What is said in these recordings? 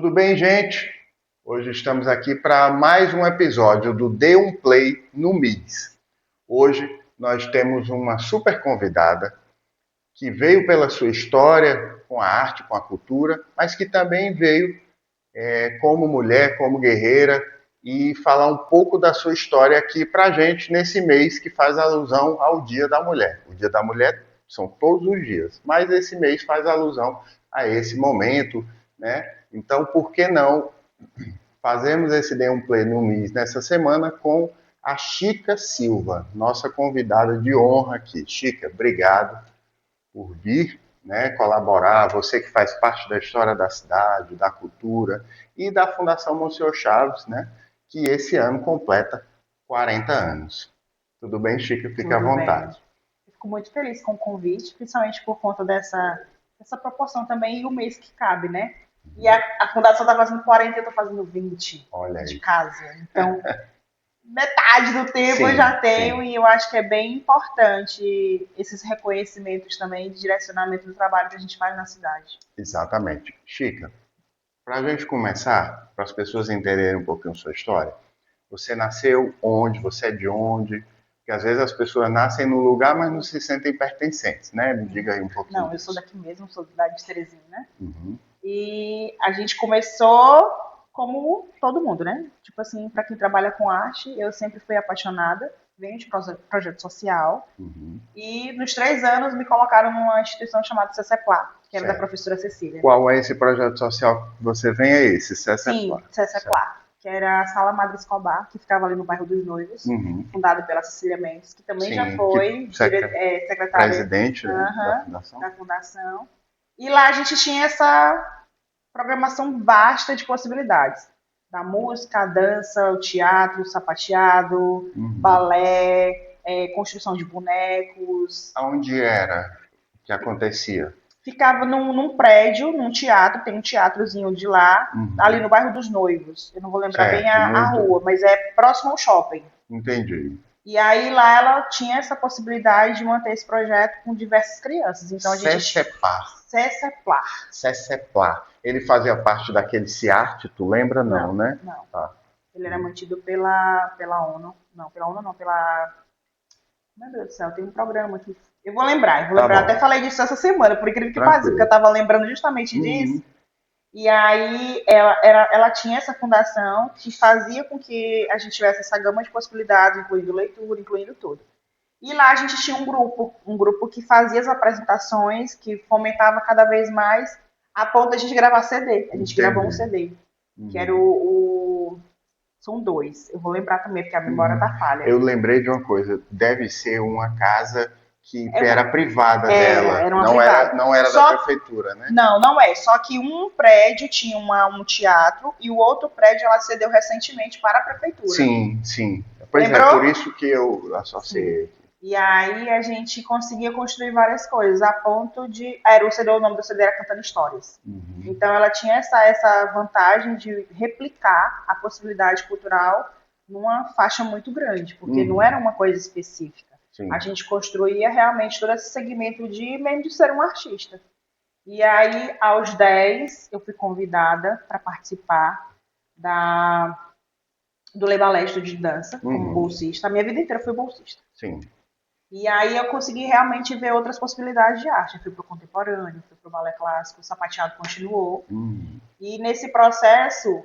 Tudo bem, gente? Hoje estamos aqui para mais um episódio do Dê um Play no MIS. Hoje nós temos uma super convidada que veio pela sua história com a arte, com a cultura, mas que também veio como mulher, como guerreira e falar um pouco da sua história aqui para a gente nesse mês que faz alusão ao Dia da Mulher. O Dia da Mulher são todos os dias, mas esse mês faz alusão a esse momento, né? Então, por que não fazemos esse Day um Play no MIS nessa semana com a Chica Silva, nossa convidada de honra aqui. Chica, obrigado por vir, né, colaborar, você que faz parte da história da cidade, da cultura e da Fundação Monsenhor Chaves, né, que esse ano completa 40 anos. Tudo bem, Chica? Fique à Tudo bem. vontade. Eu fico muito feliz com o convite, principalmente por conta dessa proporção também e o mês que cabe, né? E a fundação está fazendo 40 e eu estou fazendo 20 Olha de aí. casa. Então, metade do tempo eu Sim, já tenho sim, e eu acho que é bem importante esses reconhecimentos também de direcionamento do trabalho que a gente faz na cidade. exatamente. Chica, para a gente começar, para as pessoas entenderem um pouquinho sua história, você nasceu onde? Você é de onde? Porque às vezes as pessoas nascem no lugar, mas não se sentem pertencentes, né? Me diga aí um pouquinho Não, eu sou disso. daqui mesmo, sou da de Teresina, né? Uhum. E a gente começou como todo mundo, né? Tipo assim, para quem trabalha com arte, eu sempre fui apaixonada, venho de projeto social. Uhum. E nos 3 anos me colocaram numa instituição chamada CCPLA, que era da Certo. professora Cecília. Qual é esse projeto social que você vem? É esse, Sim, CCPLA. Certo. CCPLA, que era a Sala Madre Escobar, que ficava ali no bairro dos Noivos, Uhum. fundada pela Cecília Mendes, que também já Sim, que foi secretária, presidente, né, da aham, fundação. da fundação. E lá a gente tinha essa programação vasta de possibilidades. Da música, a dança, o teatro, o sapateado, Uhum. balé, construção de bonecos. Aonde era que acontecia? Ficava num prédio, num teatro, tem um teatrozinho de lá, ali Uhum. no bairro dos Noivos. Eu não vou lembrar bem Certo, a muito. rua, mas é próximo ao shopping. Entendi. E aí lá ela tinha essa possibilidade de manter esse projeto com diversas crianças. Então a gente CCPLA. CCPLA. CCPLA. Ele fazia parte daquele CIART, tu lembra? Não, Não, né? não. Tá. Ele era mantido pela ONU. Não, pela ONU não, pela. Meu Deus do céu, tem um programa aqui. Eu vou Tá lembrar. Até bom. falei disso essa semana, por incrível que pareça, porque eu Tranquilo. estava lembrando justamente disso. Uhum. E aí ela tinha essa fundação que fazia com que a gente tivesse essa gama de possibilidades, incluindo leitura, incluindo tudo. E lá a gente tinha um grupo que fazia as apresentações, que fomentava cada vez mais, a ponto de a gente gravar CD. A gente gravou um Entendi. CD, que era Uhum. São dois. Eu vou lembrar também, porque a memória Uhum. tá falha. Eu lembrei de uma coisa. Deve ser uma casa que Eu era vou- privada Era, dela. era uma Não era, privada. não era da Só prefeitura, né? Não, não é. Só que um prédio tinha um teatro e o outro prédio ela cedeu recentemente para a prefeitura. Sim, sim. Pois é, Lembrou? por isso que eu Sim. associei. E aí a gente conseguia construir várias coisas, a ponto de. Era o CD, o nome do CD era Cantando Histórias. Uhum. Então ela tinha essa vantagem de replicar a possibilidade cultural numa faixa muito grande, porque não era Uhum. uma coisa específica. A Sim. gente construía realmente todo esse segmento de mesmo de ser um artista. E aí, aos 10, eu fui convidada para participar da, do Le Ballet Estúdio de Dança, como Uhum. bolsista. A minha vida inteira fui bolsista. Sim. E aí eu consegui realmente ver outras possibilidades de arte. Eu fui para o contemporâneo, fui para o balé clássico, o sapateado continuou. Uhum. E nesse processo,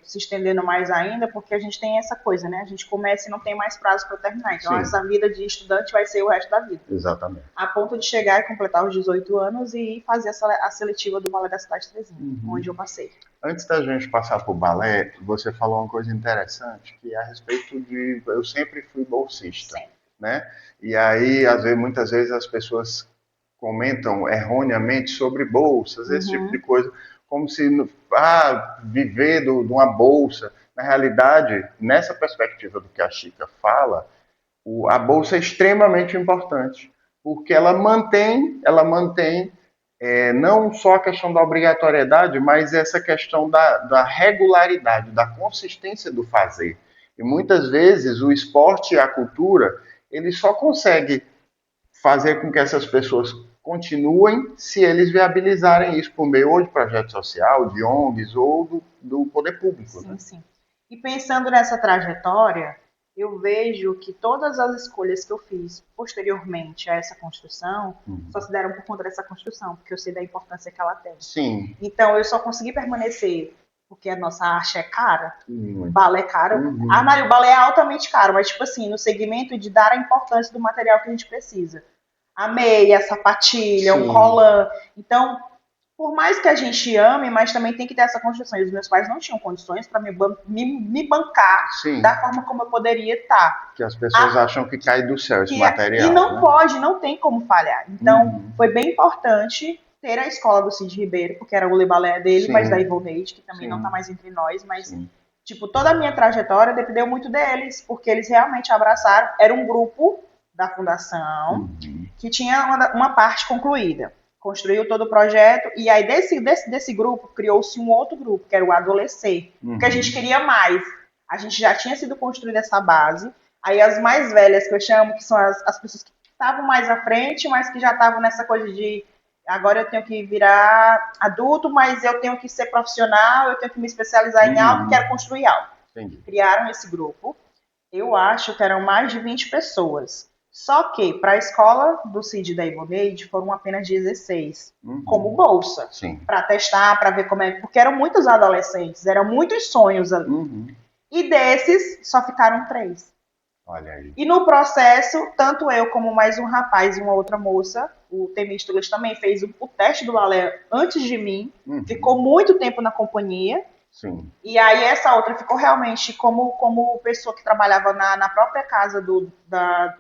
se estendendo mais ainda, porque a gente tem essa coisa, né? A gente começa e não tem mais prazo para terminar. Então, Sim, essa vida de estudante vai ser o resto da vida. exatamente. A ponto de chegar e completar os 18 anos e fazer a seletiva do Balé da Cidade de Teresina, Uhum. onde eu passei. Antes da gente passar para o balé, você falou uma coisa interessante, que é a respeito de... Eu sempre fui bolsista, Sempre. né? E aí, às vezes, muitas vezes as pessoas comentam erroneamente sobre bolsas, esse tipo de Uhum. coisa, como se viver de uma bolsa. Na realidade, nessa perspectiva do que a Chica fala, a bolsa é extremamente importante, porque ela mantém não só a questão da obrigatoriedade, mas essa questão da regularidade, da consistência do fazer. E muitas vezes o esporte e a cultura, ele só consegue fazer com que essas pessoas continuem se eles viabilizarem isso por meio ou de projeto social, de ONGs ou do poder público. Sim, Né? sim. E pensando nessa trajetória, eu vejo que todas as escolhas que eu fiz posteriormente a essa construção só se deram por conta dessa construção, porque eu sei da importância que ela tem. Sim. Então, eu só consegui permanecer porque a nossa arte é cara, Muito. balé é caro. Armário balé é altamente caro, mas, tipo assim, no segmento de dar a importância do material que a gente precisa. A meia, a sapatilha, Sim. um colã. Então, por mais que a gente ame, mas também tem que ter essa construção. E os meus pais não tinham condições para me bancar Sim. da forma como eu poderia estar. Que as pessoas acham que cai do céu esse material. E não né? pode, não tem como falhar. Então, foi bem importante ter a escola do Cid Ribeiro, porque era o Le Balé dele, Sim. mas da Ivoneide, que também Sim. não está mais entre nós, mas Sim. tipo, toda a minha trajetória dependeu muito deles, porque eles realmente abraçaram, era um grupo da fundação que tinha uma parte concluída. Construiu todo o projeto, e aí desse grupo criou-se um outro grupo, que era o Adolescer, porque a gente queria mais. A gente já tinha sido construída essa base, aí as mais velhas, que eu chamo, que são as pessoas que estavam mais à frente, mas que já estavam nessa coisa de agora eu tenho que virar adulto, mas eu tenho que ser profissional, eu tenho que me especializar em algo e quero construir algo. Entendi. Criaram esse grupo. Eu acho que eram mais de 20 pessoas. Só que para a escola do CID da Ivoneide foram apenas 16, como bolsa. Para testar, para ver como é. Porque eram muitos adolescentes, eram muitos sonhos ali. E desses, só ficaram 3. Olha aí. E no processo, tanto eu como mais um rapaz e uma outra moça, o Temístolas também fez o teste do balé antes de mim, ficou muito tempo na companhia. Sim. E aí essa outra ficou realmente como pessoa que trabalhava na própria casa do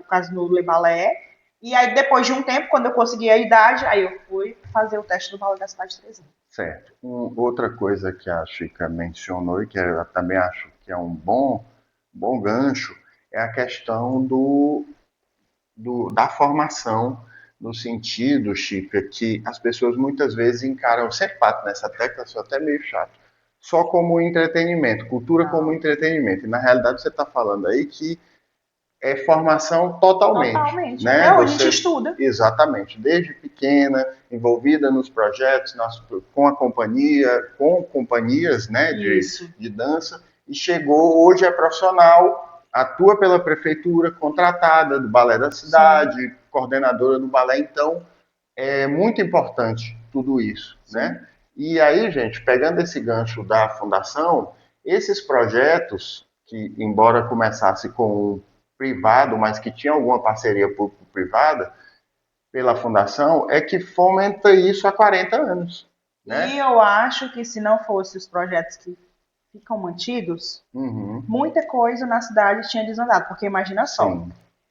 caso no Le Balé. E aí depois de um tempo, quando eu consegui a idade, aí eu fui fazer o teste do balé da cidade de Teresina. Certo. Outra coisa que a Chica mencionou e que eu também acho que é um bom gancho é a questão da formação, no sentido, Chica, que as pessoas muitas vezes encaram, sempre bato nessa tecla, sou até meio chato, só como entretenimento, cultura como entretenimento. E na realidade você está falando aí que é formação totalmente. Né? Até hoje a gente estuda. Exatamente, desde pequena, envolvida nos projetos, com a companhia, com companhias, né, de dança, e chegou, hoje é profissional, atua pela prefeitura, contratada do balé da cidade, coordenadora do balé, então é muito importante tudo isso, né? E aí, gente, pegando esse gancho da fundação, esses projetos que, embora começasse com um privado, mas que tinha alguma parceria público-privada pela fundação, é que fomenta isso há 40 anos. Né? E eu acho que se não fossem os projetos que ficam mantidos, muita coisa na cidade tinha desandado, porque imagina só,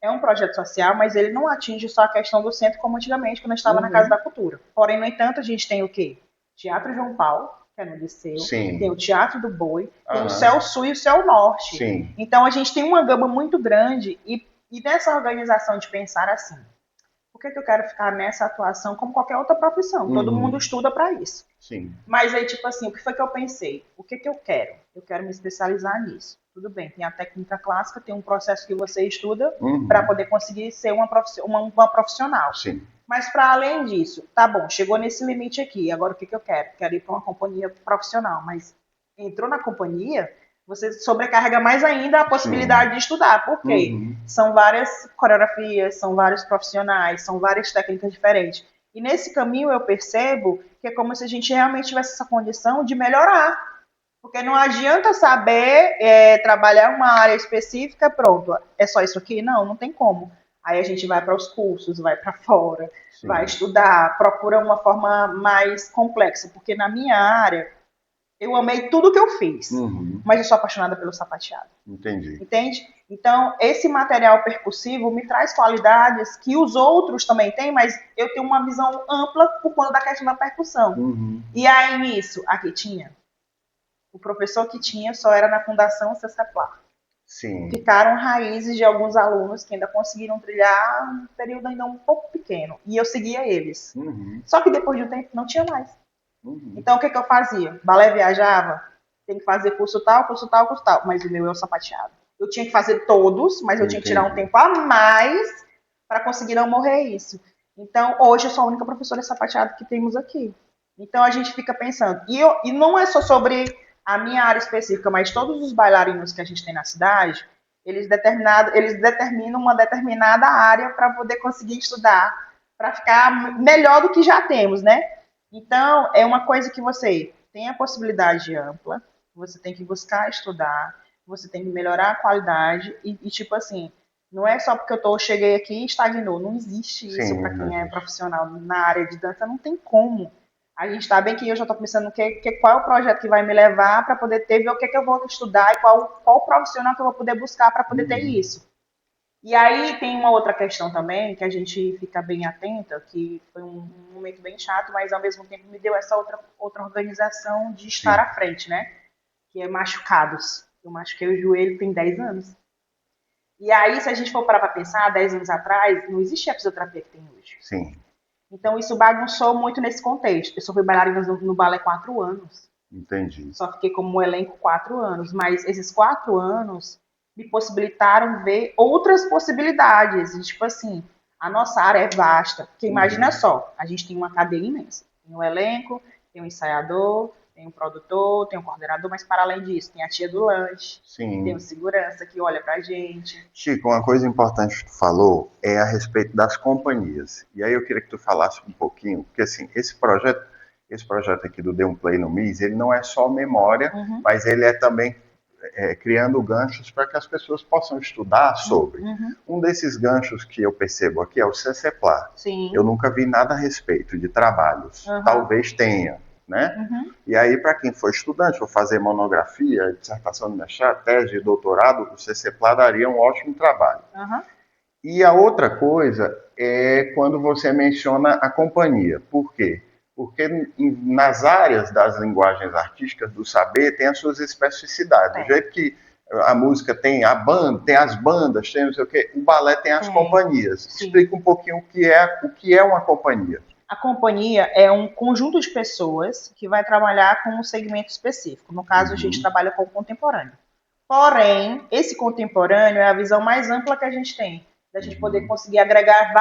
é um projeto social, mas ele não atinge só a questão do centro como antigamente, quando eu estava na Casa da Cultura. Porém, no entanto, a gente tem o quê? Teatro João Paulo, que é no Liceu, tem o Teatro do Boi, tem o Céu Sul e o Céu Norte. Então, a gente tem uma gama muito grande e nessa organização de pensar assim, por que eu quero ficar nessa atuação como qualquer outra profissão? Todo mundo estuda para isso. Mas aí, tipo assim, o que foi que eu pensei? O que eu quero? Eu quero me especializar nisso. Tudo bem, tem a técnica clássica, tem um processo que você estuda para poder conseguir ser uma profissional. Mas para além disso, tá bom, chegou nesse limite aqui, agora o que eu quero? Quero ir para uma companhia profissional, mas entrou na companhia, você sobrecarrega mais ainda a possibilidade de estudar. Por quê? São várias coreografias, são vários profissionais, são várias técnicas diferentes. E nesse caminho eu percebo que é como se a gente realmente tivesse essa condição de melhorar. Porque não adianta saber trabalhar uma área específica, pronto, é só isso aqui? Não, não tem como. Aí a gente vai para os cursos, vai para fora, vai estudar, procura uma forma mais complexa. Porque na minha área, eu amei tudo que eu fiz, mas eu sou apaixonada pelo sapateado. Entendi. Entende? Então, esse material percussivo me traz qualidades que os outros também têm, mas eu tenho uma visão ampla por conta da questão da percussão. E aí, nisso, aqui tinha. O professor que tinha só era na Fundação Cesceplar. Ficaram raízes de alguns alunos que ainda conseguiram trilhar um período ainda um pouco pequeno. E eu seguia eles. Só que depois de um tempo não tinha mais. Então, o que eu fazia? Balé viajava, tem que fazer curso tal, curso tal, curso tal. Mas o meu é o sapateado. Eu tinha que fazer todos, mas eu tinha que tirar um tempo a mais para conseguir não morrer isso. Então, hoje eu sou a única professora sapateada que temos aqui. Então, a gente fica pensando. E não é só sobre a minha área específica, mas todos os bailarinos que a gente tem na cidade, eles determinam uma determinada área para poder conseguir estudar, para ficar melhor do que já temos, né? Então, é uma coisa que você tem a possibilidade ampla, você tem que buscar estudar, você tem que melhorar a qualidade e tipo assim, não é só porque cheguei aqui e estagnou. Não existe isso Sim, para não quem é existe. profissional na área de dança, não tem como. A gente está bem que eu já estou pensando qual é o projeto que vai me levar para poder ter, ver o que eu vou estudar e qual profissional que eu vou poder buscar para poder ter Uhum. isso. E aí tem uma outra questão também, que a gente fica bem atenta, que foi um momento bem chato, mas ao mesmo tempo me deu essa outra organização de estar Sim. à frente, né? Que é machucados. Eu machuquei o joelho tem 10 anos. E aí, se a gente for parar para pensar, 10 anos atrás, não existia a fisioterapia que tem hoje. Sim, Então, isso bagunçou muito nesse contexto. Eu só fui bailarina no balé 4 anos. entendi. Só fiquei como elenco 4 anos. Mas esses 4 anos me possibilitaram ver outras possibilidades. E, tipo assim, a nossa área é vasta. Porque imagina Uhum. só, a gente tem uma cadeia imensa. Tem um elenco, tem um ensaiador, tem um produtor, tem um coordenador, mas para além disso, tem a tia do lanche, tem o Sim. segurança que olha pra gente. Chico, uma coisa importante que tu falou é a respeito das companhias. E aí eu queria que tu falasse um pouquinho, porque assim, esse projeto aqui do Dê um Play no MIS, ele não é só memória, Uhum, mas ele é também criando ganchos para que as pessoas possam estudar sobre. uhum, Um desses ganchos que eu percebo aqui é o CCPLA. Eu sim. nunca vi nada a respeito de trabalhos. Uhum, Talvez tenha, né? uhum, E aí, para quem for estudante, for fazer monografia, dissertação de mestrado, tese de doutorado, o CCPLA daria um ótimo trabalho. uhum. E a outra coisa é quando você menciona a companhia. Por quê? Porque nas áreas das linguagens artísticas do saber tem as suas especificidades. Do Tem, jeito que a música tem a banda, tem as bandas, tem não sei o quê, o balé tem as tem, companhias. sim. Explica um pouquinho o que é uma companhia. A companhia é um conjunto de pessoas que vai trabalhar com um segmento específico. No caso, a gente Uhum. trabalha com o contemporâneo. Porém, esse contemporâneo é a visão mais ampla que a gente tem, da gente poder Uhum. conseguir agregar Entendi.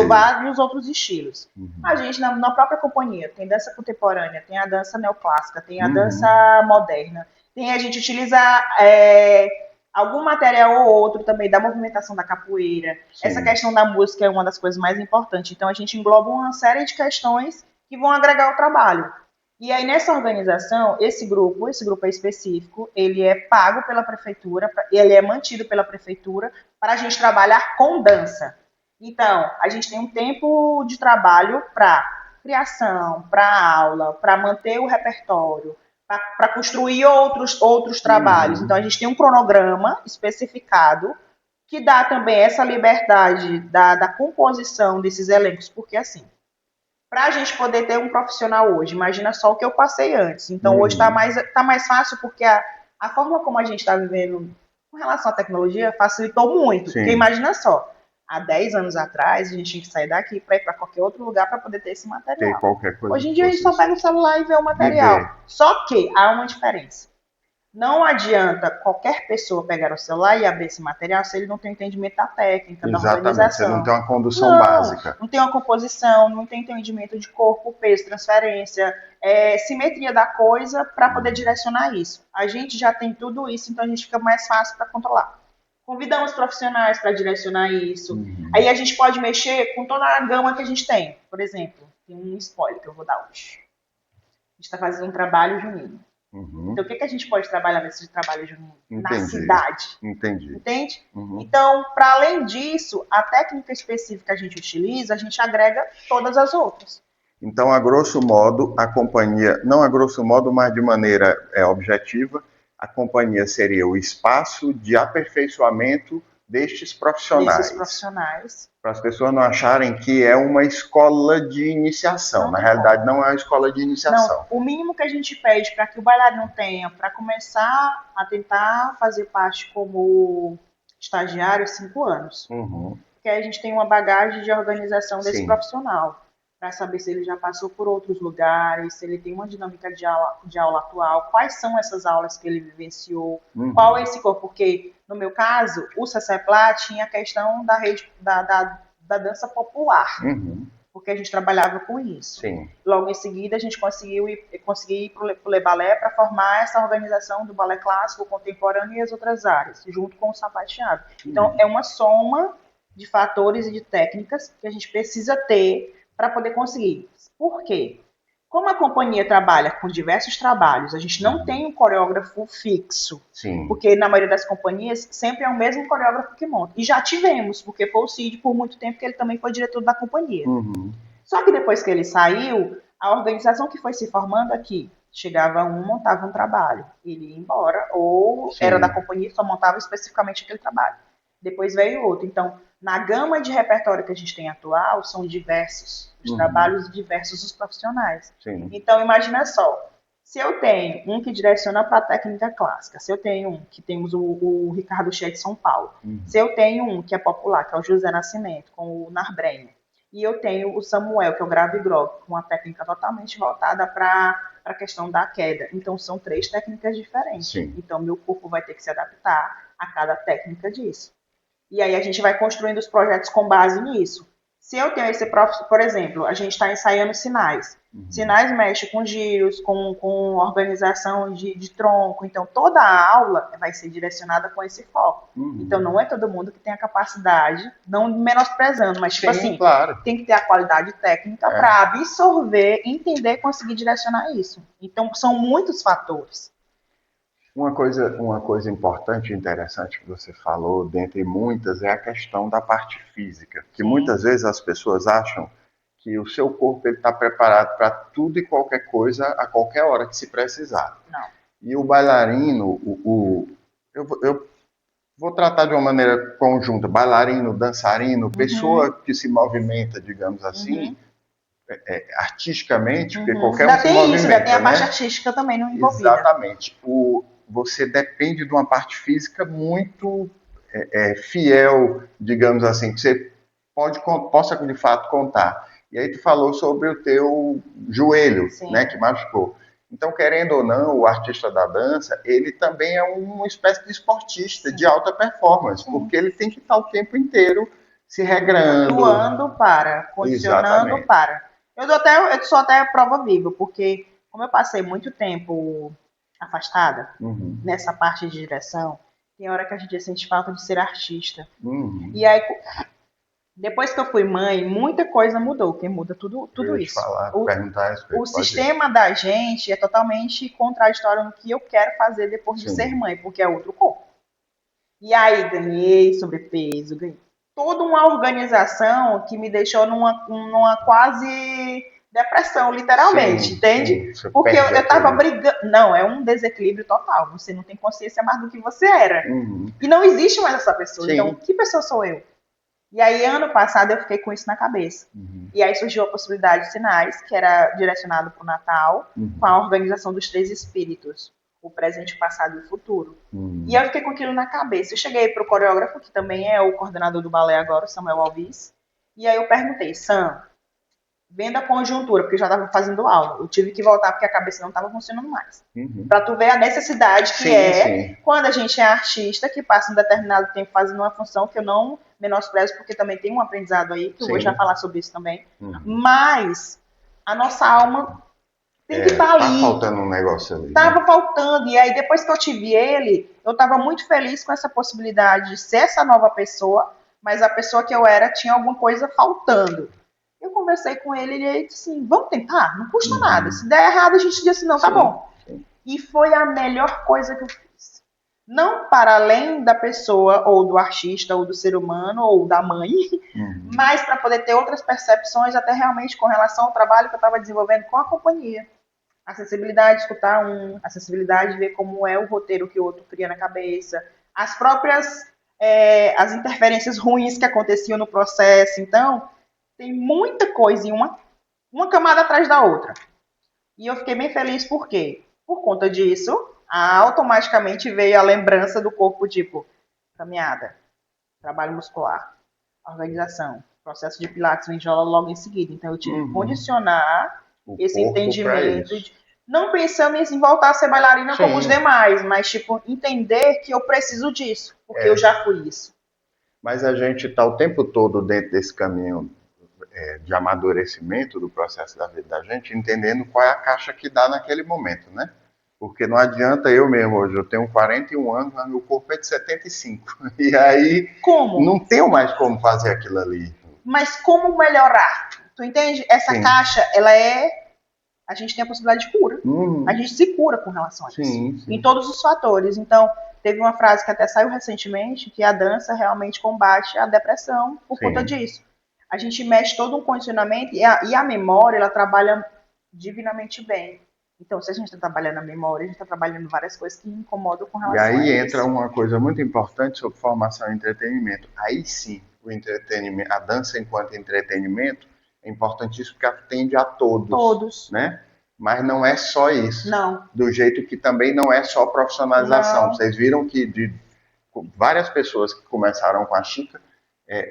vários outros estilos. A Uhum. gente, na própria companhia, tem dança contemporânea, tem a dança neoclássica, tem a dança Uhum. moderna, tem a gente utiliza algum material ou outro também da movimentação da capoeira. Essa Sim. questão da música é uma das coisas mais importantes. Então, a gente engloba uma série de questões que vão agregar ao trabalho. E aí, nessa organização, esse grupo é específico, ele é pago pela prefeitura, ele é mantido pela prefeitura para a gente trabalhar com dança. Então, a gente tem um tempo de trabalho para criação, para aula, para manter o repertório, para construir outros trabalhos. Então, Uhum. a gente tem um cronograma especificado que dá também essa liberdade da composição desses elencos, porque assim, para a gente poder ter um profissional hoje, imagina só o que eu passei antes. Então hoje está Uhum. mais fácil porque a forma como a gente está vivendo com relação à tecnologia facilitou muito. Porque Sim. imagina só, há 10 anos atrás a gente tinha que sair daqui para ir para qualquer outro lugar para poder ter esse Ter material. qualquer coisa Hoje em que dia a gente fosse só isso. pega o celular e vê o E material. ver. Só que há uma diferença. Não adianta qualquer pessoa pegar o celular e abrir esse material se ele não tem entendimento da técnica, da Exatamente. Você não organização. tem uma condução Não, básica. não tem uma composição, não tem entendimento de corpo, peso, transferência, simetria da coisa para poder Uhum. direcionar isso. A gente já tem tudo isso, então a gente fica mais fácil para controlar. Convidamos profissionais para direcionar isso. Uhum. Aí a gente pode mexer com toda a gama que a gente tem. Por exemplo, tem um spoiler que eu vou dar hoje. A gente está fazendo um trabalho junino. Uhum. Então, o que a gente pode trabalhar nesse trabalho junino? Na Entendi. cidade. Entendi. Entende? Uhum. Então, para além disso, a técnica específica que a gente utiliza, a gente agrega todas as outras. Então, a grosso modo, a companhia, não a grosso modo, mas de maneira objetiva, a companhia seria o espaço de aperfeiçoamento destes Desses profissionais, profissionais. para as pessoas não acharem que é uma escola de iniciação. Não Na tem como. realidade, não é uma escola de Não, iniciação. o mínimo que a gente pede para que o bailarino tenha para começar a tentar fazer parte como estagiário é 5 anos. Uhum. Porque aí a gente tem uma bagagem de organização desse Sim. profissional, para saber se ele já passou por outros lugares, se ele tem uma dinâmica de aula atual, quais são essas aulas que ele vivenciou, qual é Uhum. esse corpo, porque no meu caso, o CCPLA tinha a questão da rede da dança popular, Uhum. porque a gente trabalhava com isso. Sim. Logo em seguida, a gente conseguiu ir para o Le Ballet para formar essa organização do balé clássico, contemporâneo e as outras áreas, junto com o sapateado. Então, é uma soma de fatores e de técnicas que a gente precisa ter para poder conseguir. Por quê? Como a companhia trabalha com diversos trabalhos, a gente não tem um coreógrafo fixo. Sim. Porque na maioria das companhias sempre é o mesmo coreógrafo que monta. E já tivemos, porque foi o Cid por muito tempo que ele também foi diretor da companhia. Uhum. Só que depois que ele saiu, a organização que foi se formando aqui, chegava um, montava um trabalho, ele ia embora, ou Sim. era da companhia, só montava especificamente aquele trabalho. Depois veio outro. Então, na gama de repertório que a gente tem atual, são diversos os trabalhos, diversos os profissionais. Sim. Então, imagina só, se eu tenho um que direciona para a técnica clássica, se eu tenho um que temos o Ricardo Che de São Paulo, se eu tenho um que é popular, que é o José Nascimento, com o Narbrenner, e eu tenho o Samuel, que é o grave grove, com uma técnica totalmente voltada para a questão da queda. Então, são 3 técnicas diferentes. Sim. Então, meu corpo vai ter que se adaptar a cada técnica disso. E aí a gente vai construindo os projetos com base nisso. Se eu tenho esse por exemplo, a gente está ensaiando sinais. Sinais mexe com giros, com organização de tronco. Então, toda a aula vai ser direcionada com esse foco. Então, não é todo mundo que tem a capacidade, não menosprezando, mas, tipo assim, claro. tem que ter a qualidade técnica para absorver, entender e conseguir direcionar isso. Então, são muitos fatores. Uma coisa importante e interessante que você falou, dentre muitas, é a questão da parte física. Que muitas vezes as pessoas acham que o seu corpo está preparado para tudo e qualquer coisa a qualquer hora que se precisar. Não. E o bailarino, eu vou tratar de uma maneira conjunta, bailarino, dançarino, pessoa que se movimenta, digamos assim, artisticamente, porque qualquer um Ainda se tem movimenta, isso, ainda tem a parte né? artística também não envolvida. Exatamente. Você depende de uma parte física muito fiel, digamos assim, que você possa de fato contar. E aí tu falou sobre o teu joelho, Sim. né, que machucou. Então, querendo ou não, o artista da dança, ele também é uma espécie de esportista de alta performance, porque ele tem que estar o tempo inteiro se regrando. Atuando para, condicionando Exatamente. para. Eu sou até prova viva, porque como eu passei muito tempo afastada nessa parte de direção, tem hora que a gente sente falta de ser artista. E aí, depois que eu fui mãe, muita coisa mudou, que muda tudo isso. O sistema da gente é totalmente contraditório no que eu quero fazer depois de ser mãe, porque é outro corpo. E aí ganhei sobrepeso, ganhei toda uma organização que me deixou numa quase depressão, literalmente, entende? Porque eu tava brigando. Não, é um desequilíbrio total. Você não tem consciência mais do que você era. E não existe mais essa pessoa. Então, que pessoa sou eu? E aí, ano passado, eu fiquei com isso na cabeça. E aí surgiu a possibilidade de Sinais, que era direcionado para o Natal, com a organização dos 3 espíritos, o presente, o passado e o futuro. E eu fiquei com aquilo na cabeça. Eu cheguei para o coreógrafo, que também é o coordenador do balé agora, o Samuel Alves, e aí eu perguntei, Sam, vendo a conjuntura, porque eu já estava fazendo aula, eu tive que voltar porque a cabeça não estava funcionando mais. Para tu ver a necessidade que quando a gente é artista, que passa um determinado tempo fazendo uma função que eu não menosprezo, porque também tem um aprendizado aí, que eu vou já falar sobre isso também, mas a nossa alma tem que estar ali. Tá faltando um negócio ali. Tava faltando, e aí depois que eu tive ele, eu estava muito feliz com essa possibilidade de ser essa nova pessoa, mas a pessoa que eu era tinha alguma coisa faltando. Eu conversei com ele e ele disse assim, vamos tentar, não custa nada. Se der errado, a gente diz assim, não, tá bom. E foi a melhor coisa que eu fiz. Não para além da pessoa, ou do artista, ou do ser humano, ou da mãe, mas para poder ter outras percepções, até realmente com relação ao trabalho que eu estava desenvolvendo com a companhia. Acessibilidade de escutar acessibilidade de ver como é o roteiro que o outro cria na cabeça, as próprias as interferências ruins que aconteciam no processo. Então, tem muita coisa em uma camada atrás da outra. E eu fiquei bem feliz por quê? Por conta disso, automaticamente veio a lembrança do corpo, tipo, caminhada, trabalho muscular, organização, processo de pilates vem logo em seguida. Então, eu tive que condicionar esse entendimento. Não pensando em voltar a ser bailarina como os demais, mas, tipo, entender que eu preciso disso, porque eu já fui isso. Mas a gente está o tempo todo dentro desse caminho de amadurecimento do processo da vida da gente, entendendo qual é a caixa que dá naquele momento, né? Porque não adianta eu mesmo hoje, eu tenho 41 anos, mas meu corpo é de 75. E aí Como? não tenho mais como fazer aquilo ali. Mas como melhorar? Tu entende? Essa Sim. caixa, ela é. A gente tem a possibilidade de cura. A Uhum. gente se cura com relação a isso. Sim, Em sim. todos os fatores. Então, teve uma frase que até saiu recentemente, que a dança realmente combate a depressão por conta Sim. disso. A gente mexe todo um condicionamento e a memória, ela trabalha divinamente bem. Então, se a gente está trabalhando a memória, a gente está trabalhando várias coisas que incomodam com E relação a aí entra isso. uma coisa muito importante sobre formação e entretenimento. Aí sim, o entretenimento, a dança enquanto entretenimento é importantíssimo porque atende a todos, Todos. né? Mas não é só isso. Não. Do jeito que também não é só profissionalização. Não. Vocês viram que de várias pessoas que começaram com a Chica,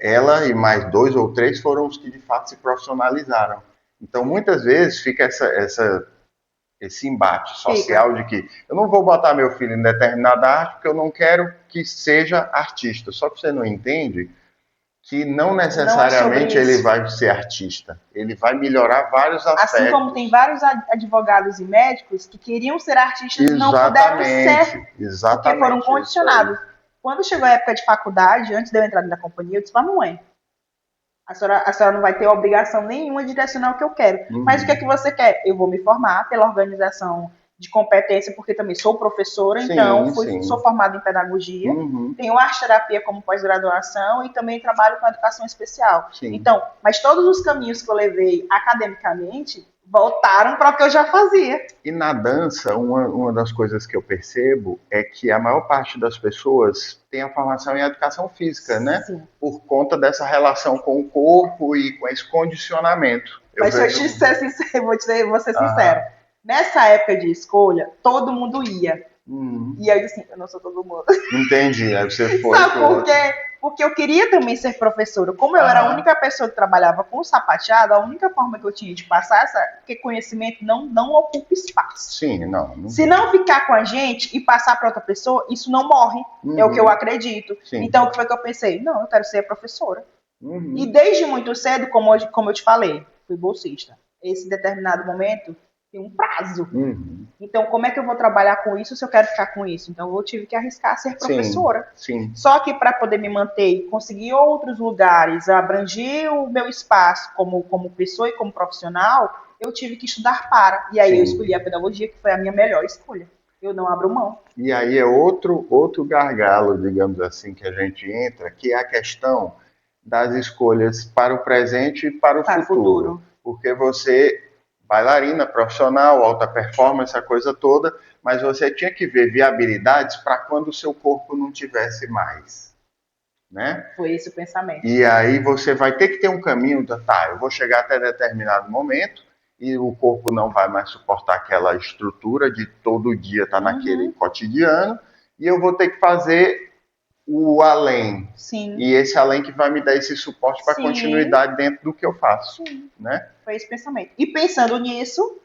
ela e mais dois ou três foram os que de fato se profissionalizaram. Então, muitas vezes fica esse embate social Fica. de que eu não vou botar meu filho em determinada arte porque eu não quero que seja artista. Só que você não entende que não Não é sobre necessariamente ele isso. vai ser artista. Ele vai melhorar vários Assim como tem aspectos. vários advogados e médicos que queriam ser artistas e não puderam Exatamente, ser, porque foram exatamente isso aí. condicionados. Quando chegou a época de faculdade, antes de eu entrar na companhia, eu disse, mamãe, a senhora não vai ter obrigação nenhuma de direcionar o que eu quero. Mas o que é que Uhum. você quer? Eu vou me formar pela organização de competência, porque também sou professora, então Sim, sou sim. formada em pedagogia, Uhum. tenho arte terapia como pós-graduação e também trabalho com educação especial. Sim. Então, mas todos os caminhos que eu levei academicamente voltaram para o que eu já fazia. E na dança, uma das coisas que eu percebo é que a maior parte das pessoas tem a formação em educação física, né? Sim. Por conta dessa relação com o corpo e com esse condicionamento. Eu Mas se eu vejo. te ser sincero, vou ser sincera. Aham. Nessa época de escolha, todo mundo ia. Uhum. E aí eu disse assim, eu não sou todo mundo. Entendi. Aí você foi Sabe pro por outro. quê? Porque eu queria também ser professora. Como eu era a Aham. única pessoa que trabalhava com sapateado, a única forma que eu tinha de passar essa, porque conhecimento não ocupa espaço. Sim, não. Não. Se não ficar com a gente e passar para outra pessoa, isso não morre. É o que eu Uhum. acredito. Sim. Então, o que foi que eu pensei? Não, eu quero ser professora. E Uhum. desde muito cedo, como eu te falei, fui bolsista. Esse determinado momento tem um prazo. Uhum. Então, como é que eu vou trabalhar com isso se eu quero ficar com isso? Então, eu tive que arriscar ser Sim, professora. sim. Só que para poder me manter e conseguir outros lugares, abranger o meu espaço como pessoa e como profissional, eu tive que estudar para. E aí eu Sim. escolhi a pedagogia, que foi a minha melhor escolha. Eu não abro mão. E aí é outro gargalo, digamos assim, que a gente entra, que é a questão das escolhas para o presente e para o Para o futuro. futuro. Porque você, bailarina, profissional, alta performance, a coisa toda, mas você tinha que ver viabilidades para quando o seu corpo não tivesse mais, né? Foi esse o pensamento. E aí você vai ter que ter um caminho, tá, eu vou chegar até determinado momento e o corpo não vai mais suportar aquela estrutura de todo dia estar naquele Uhum. cotidiano e eu vou ter que fazer o além. Sim. E esse além que vai me dar esse suporte para Sim. continuidade dentro do que eu faço, Sim. né? Foi esse pensamento. E pensando nisso,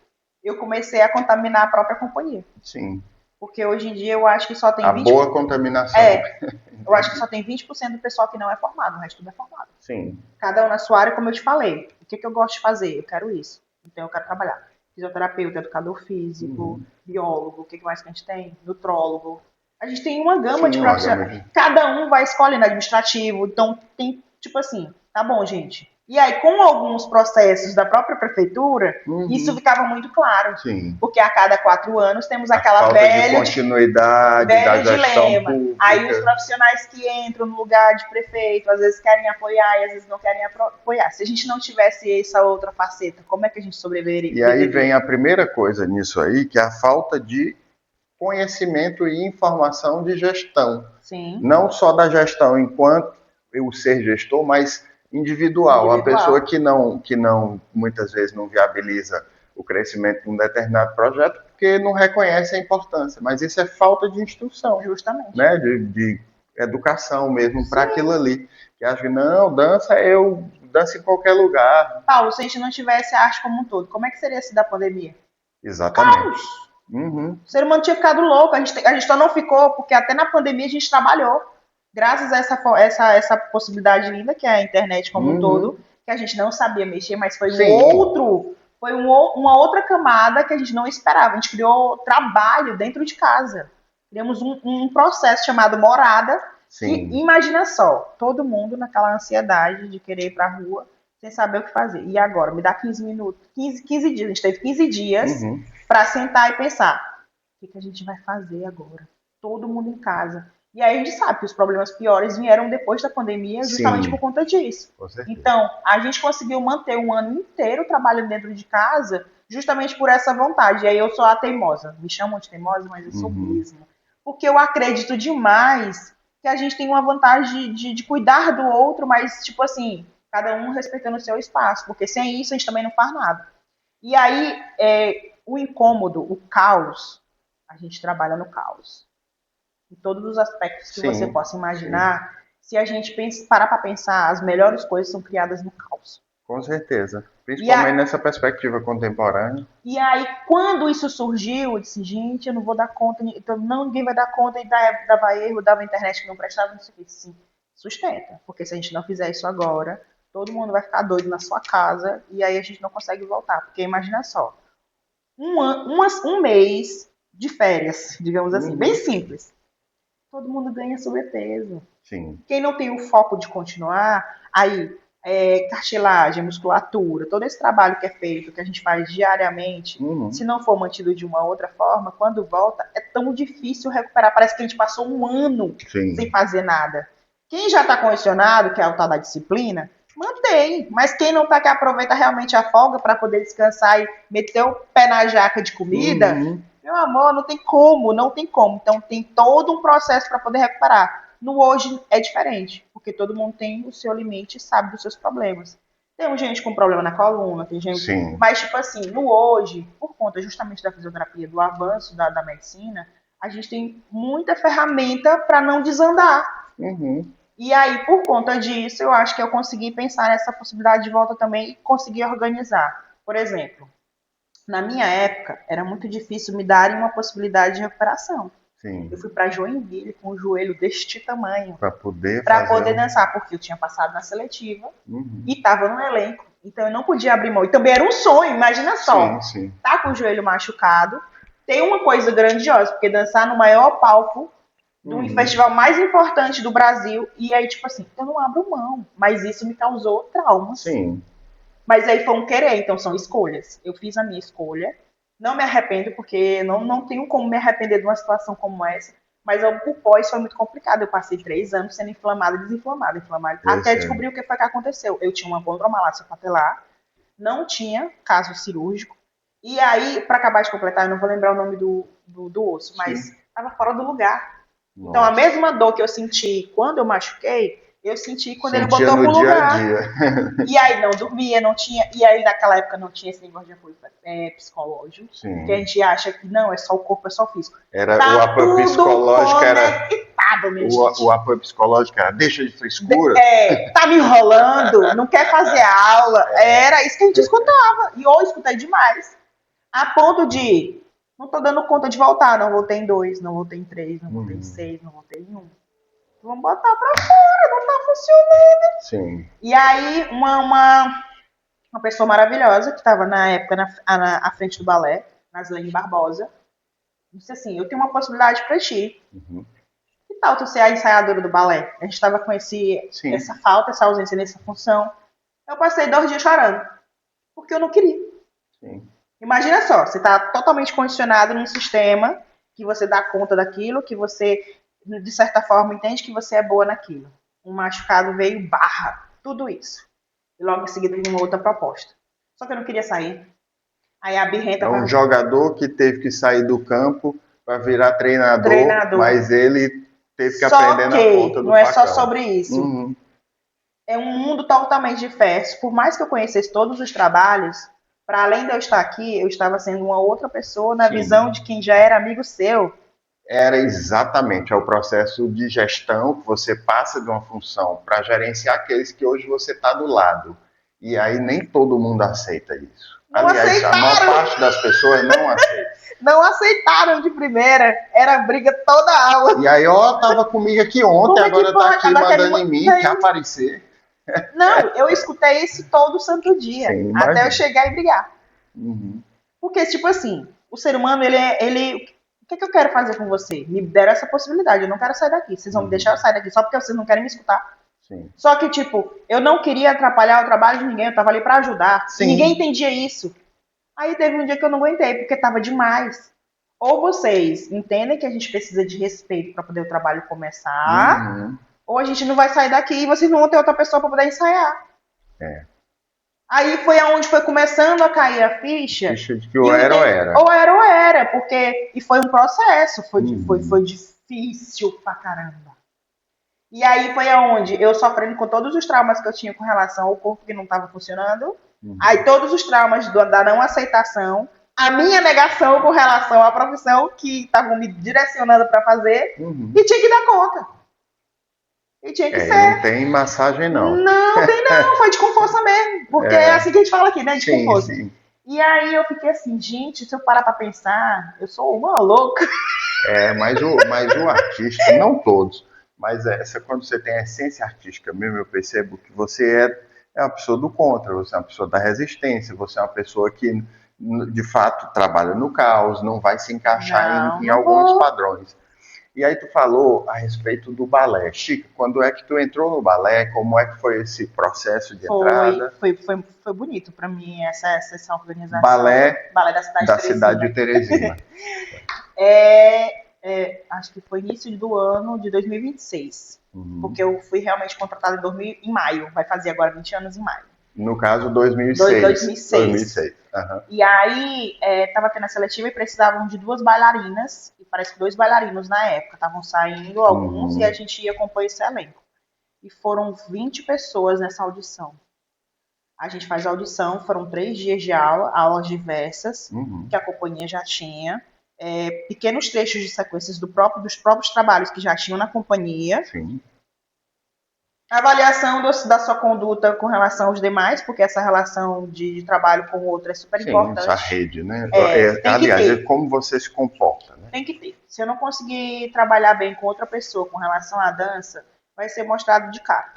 eu comecei a contaminar a própria companhia. Sim. Porque hoje em dia eu acho que só A tem 20%. boa contaminação. É, eu acho que só tem 20% do pessoal que não é formado, o resto tudo é formado. Sim. Cada um na sua área, como eu te falei. O que eu gosto de fazer? Eu quero isso. Então eu quero trabalhar. Fisioterapeuta, educador físico, biólogo, o que mais que a gente tem? Nutrólogo. A gente tem uma gama de Sim, olha, profissionais. Cada um vai escolhendo administrativo. Então tem, tipo assim, tá bom, gente. E aí, com alguns processos da própria prefeitura, isso ficava muito claro. Sim. Porque a cada 4 anos temos A aquela falta de continuidade da velho gestão dilema. pública. Aí os profissionais que entram no lugar de prefeito, às vezes querem apoiar e às vezes não querem apoiar. Se a gente não tivesse essa outra faceta, como é que a gente sobreviveria? E aí vem a primeira coisa nisso aí, que é a falta de conhecimento e informação de gestão. Sim. Não só da gestão enquanto eu ser gestor, mas individual. A pessoa que não muitas vezes não viabiliza o crescimento de um determinado projeto porque não reconhece a importância. Mas isso é falta de instrução. Justamente. Né? De educação mesmo para aquilo ali. Que acha que não, dança eu danço em qualquer lugar. Paulo, se a gente não tivesse a arte como um todo, como é que seria esse da pandemia? Exatamente. Caos. Uhum. O ser humano tinha ficado louco. A gente só não ficou porque até na pandemia a gente trabalhou. graças a essa possibilidade linda que é a internet como um todo, que a gente não sabia mexer, mas foi uma outra camada que a gente não esperava. A gente criou trabalho dentro de casa. Criamos um processo chamado morada, Sim. que imagina só, todo mundo naquela ansiedade de querer ir para a rua sem saber o que fazer. E agora, me dá 15 minutos, 15 dias, a gente teve 15 dias para sentar e pensar, o que a gente vai fazer agora? Todo mundo em casa. E aí a gente sabe que os problemas piores vieram depois da pandemia, justamente por conta disso. Então, a gente conseguiu manter um ano inteiro trabalhando dentro de casa, justamente por essa vontade. E aí eu sou a teimosa. Me chamam de teimosa, mas eu sou mesmo. Porque eu acredito demais que a gente tem uma vantagem de cuidar do outro, mas, tipo assim, cada um respeitando o seu espaço. Porque sem isso a gente também não faz nada. E aí, o incômodo, o caos, a gente trabalha no caos. Em todos os aspectos que você possa imaginar, se a gente parar para pensar, as melhores coisas são criadas no caos. Com certeza. Principalmente nessa perspectiva contemporânea. E aí, quando isso surgiu, eu disse, gente, eu não vou dar conta, então ninguém vai dar conta, e dava erro, dava internet que não prestava, não sei o que. Sim, sustenta, porque se a gente não fizer isso agora, todo mundo vai ficar doido na sua casa, e aí a gente não consegue voltar. Porque imagina só, um mês de férias, digamos assim, bem simples. Todo mundo ganha sobrepeso. Sim. Quem não tem o foco de continuar, aí, cartilagem, musculatura, todo esse trabalho que é feito, que a gente faz diariamente, se não for mantido de uma outra forma, quando volta, é tão difícil recuperar. Parece que a gente passou um ano sem fazer nada. Quem já está condicionado, que é o tal da disciplina, mantém. Mas quem não está, que aproveita realmente a folga para poder descansar e meter o pé na jaca de comida, meu amor, não tem como, não tem como. Então tem todo um processo para poder recuperar. No hoje é diferente, porque todo mundo tem o seu limite e sabe dos seus problemas. Tem gente com problema na coluna, tem gente. Sim. Mas, tipo assim, no hoje, por conta justamente da fisioterapia, do avanço da medicina, a gente tem muita ferramenta para não desandar. E aí, por conta disso, eu acho que eu consegui pensar nessa possibilidade de volta também e conseguir organizar. Por exemplo, na minha época, era muito difícil me darem uma possibilidade de recuperação. Sim. Eu fui para Joinville com o joelho deste tamanho. Para poder dançar, porque eu tinha passado na seletiva e estava no elenco. Então eu não podia abrir mão. E também era um sonho, imagina só. Sim. Tá com o joelho machucado. Tem uma coisa grandiosa, porque dançar no maior palco do festival mais importante do Brasil. E aí, tipo assim, eu não abro mão. Mas isso me causou traumas. Sim. Mas aí foi um querer, então são escolhas. Eu fiz a minha escolha. Não me arrependo, porque não tenho como me arrepender de uma situação como essa. Mas o pós foi muito complicado. Eu passei 3 anos sendo inflamada e desinflamada. Até descobrir o que foi que aconteceu. Eu tinha uma condromalácia patelar, não tinha caso cirúrgico. E aí, para acabar de completar, eu não vou lembrar o nome do osso, mas estava fora do lugar. Nossa. Então, a mesma dor que eu senti quando eu machuquei, eu senti quando ele botou pro lugar. E aí não dormia, não tinha. E aí naquela época não tinha esse negócio de apoio psicológico. Sim. Que a gente acha que não, é só o corpo, é só o físico. Era o apoio psicológico o apoio psicológico era deixa de frescura. Tá me enrolando, não quer fazer aula. Era isso que a gente escutava. E eu escutei demais. A ponto de não tô dando conta de voltar. Não voltei em 2, não voltei em 3, não voltei em 6, não voltei em 1. Vamos botar pra fora, não tá funcionando. Sim. E aí, uma pessoa maravilhosa, que estava na época à frente do balé, Naslene Barbosa, disse assim, eu tenho uma possibilidade pra ti. Que tal tu ser a ensaiadora do balé? A gente estava com essa falta, essa ausência nessa função. Eu passei 2 dias chorando, porque eu não queria. Sim. Imagina só, você tá totalmente condicionado num sistema que você dá conta daquilo, que você de certa forma, entende que você é boa naquilo. Um machucado veio, barra, tudo isso. E logo em seguida vem uma outra proposta. Só que eu não queria sair. Aí a birrenta... É um jogador que teve que sair do campo para virar treinador, mas ele teve que aprender na ponta do não é facão. Só sobre isso. É um mundo totalmente diverso. Por mais que eu conhecesse todos os trabalhos, para além de eu estar aqui, eu estava sendo uma outra pessoa na visão de quem já era amigo seu. Era exatamente, é o processo de gestão que você passa de uma função para gerenciar aqueles que hoje você está do lado. E aí nem todo mundo aceita isso. Não Aliás, aceitaram. A maior parte das pessoas não aceita. Não aceitaram de primeira. Era briga toda a aula. E aí, ó, tava comigo aqui ontem, Como é que agora tá pode? aqui Agora mandando em mim, quer quer aparecer. Não, eu escutei isso todo santo dia. Sim, Até eu imagina. chegar e brigar. Uhum, Porque, tipo assim, o ser humano, o que, que eu quero fazer com você? Me deram essa possibilidade, eu não quero sair daqui. Vocês vão me deixar eu sair daqui só porque vocês não querem me escutar. sim. Só que, tipo, eu não queria atrapalhar o trabalho de ninguém, eu tava ali pra ajudar. E ninguém Sim. entendia isso. Aí teve um dia que eu não aguentei, porque tava demais. Ou vocês entendem que a gente precisa de respeito para poder o trabalho começar, Uhum. ou a gente não vai sair daqui e vocês não vão ter outra pessoa para poder ensaiar. É. Aí foi aonde foi começando a cair a ficha. Ficha de que E ou era ou era. ou era, porque. E foi um processo, Uhum. foi difícil pra caramba. E aí foi aonde eu sofrendo com todos os traumas que eu tinha com relação ao corpo que não estava funcionando. Uhum. Aí todos os traumas da não aceitação, a minha negação com relação à profissão que estavam me direcionando para fazer, Uhum. e tinha que dar conta. E tinha que É, e não ser. tem massagem, não. Não, tem não, foi de com força mesmo. Porque é assim que a gente fala aqui, né? De com Sim, força. sim. E aí eu fiquei assim, gente, se eu parar pra pensar, eu sou uma louca. É, mas o artista, não todos, mas essa quando você tem a essência artística mesmo, eu percebo que você é uma pessoa do contra, você é uma pessoa da resistência, você é uma pessoa que de fato trabalha no caos, não vai se encaixar Não, em não alguns vou. padrões. E aí tu falou a respeito do balé. Chico, quando é que tu entrou no balé? Como é que foi esse processo de entrada? Foi bonito pra mim essa organização. Balé Balé da Cidade de da cidade de Teresina. Teresina. Acho que foi início do ano de 2026. Uhum. Porque eu fui realmente contratada em maio. Vai fazer agora 20 anos em maio. No caso, 2006. 2006. 2006. Uhum. E aí, tava tendo a seletiva e precisavam de duas bailarinas, e parece que dois bailarinos na época estavam saindo, alguns, e a Uhum. gente ia compor esse elenco. E foram 20 pessoas nessa audição. A gente faz a audição, foram 3 dias de aula, aulas diversas, Uhum. que a companhia já tinha, pequenos trechos de sequências dos próprios trabalhos que já tinham na companhia, Sim. avaliação da sua conduta com relação aos demais, porque essa relação de trabalho com o outro é super Sim, essa importante. rede, né? Tem que Aliás, é ter. como você se comporta, né? Tem que ter. Se eu não conseguir trabalhar bem com outra pessoa com relação à dança, vai ser mostrado de cara.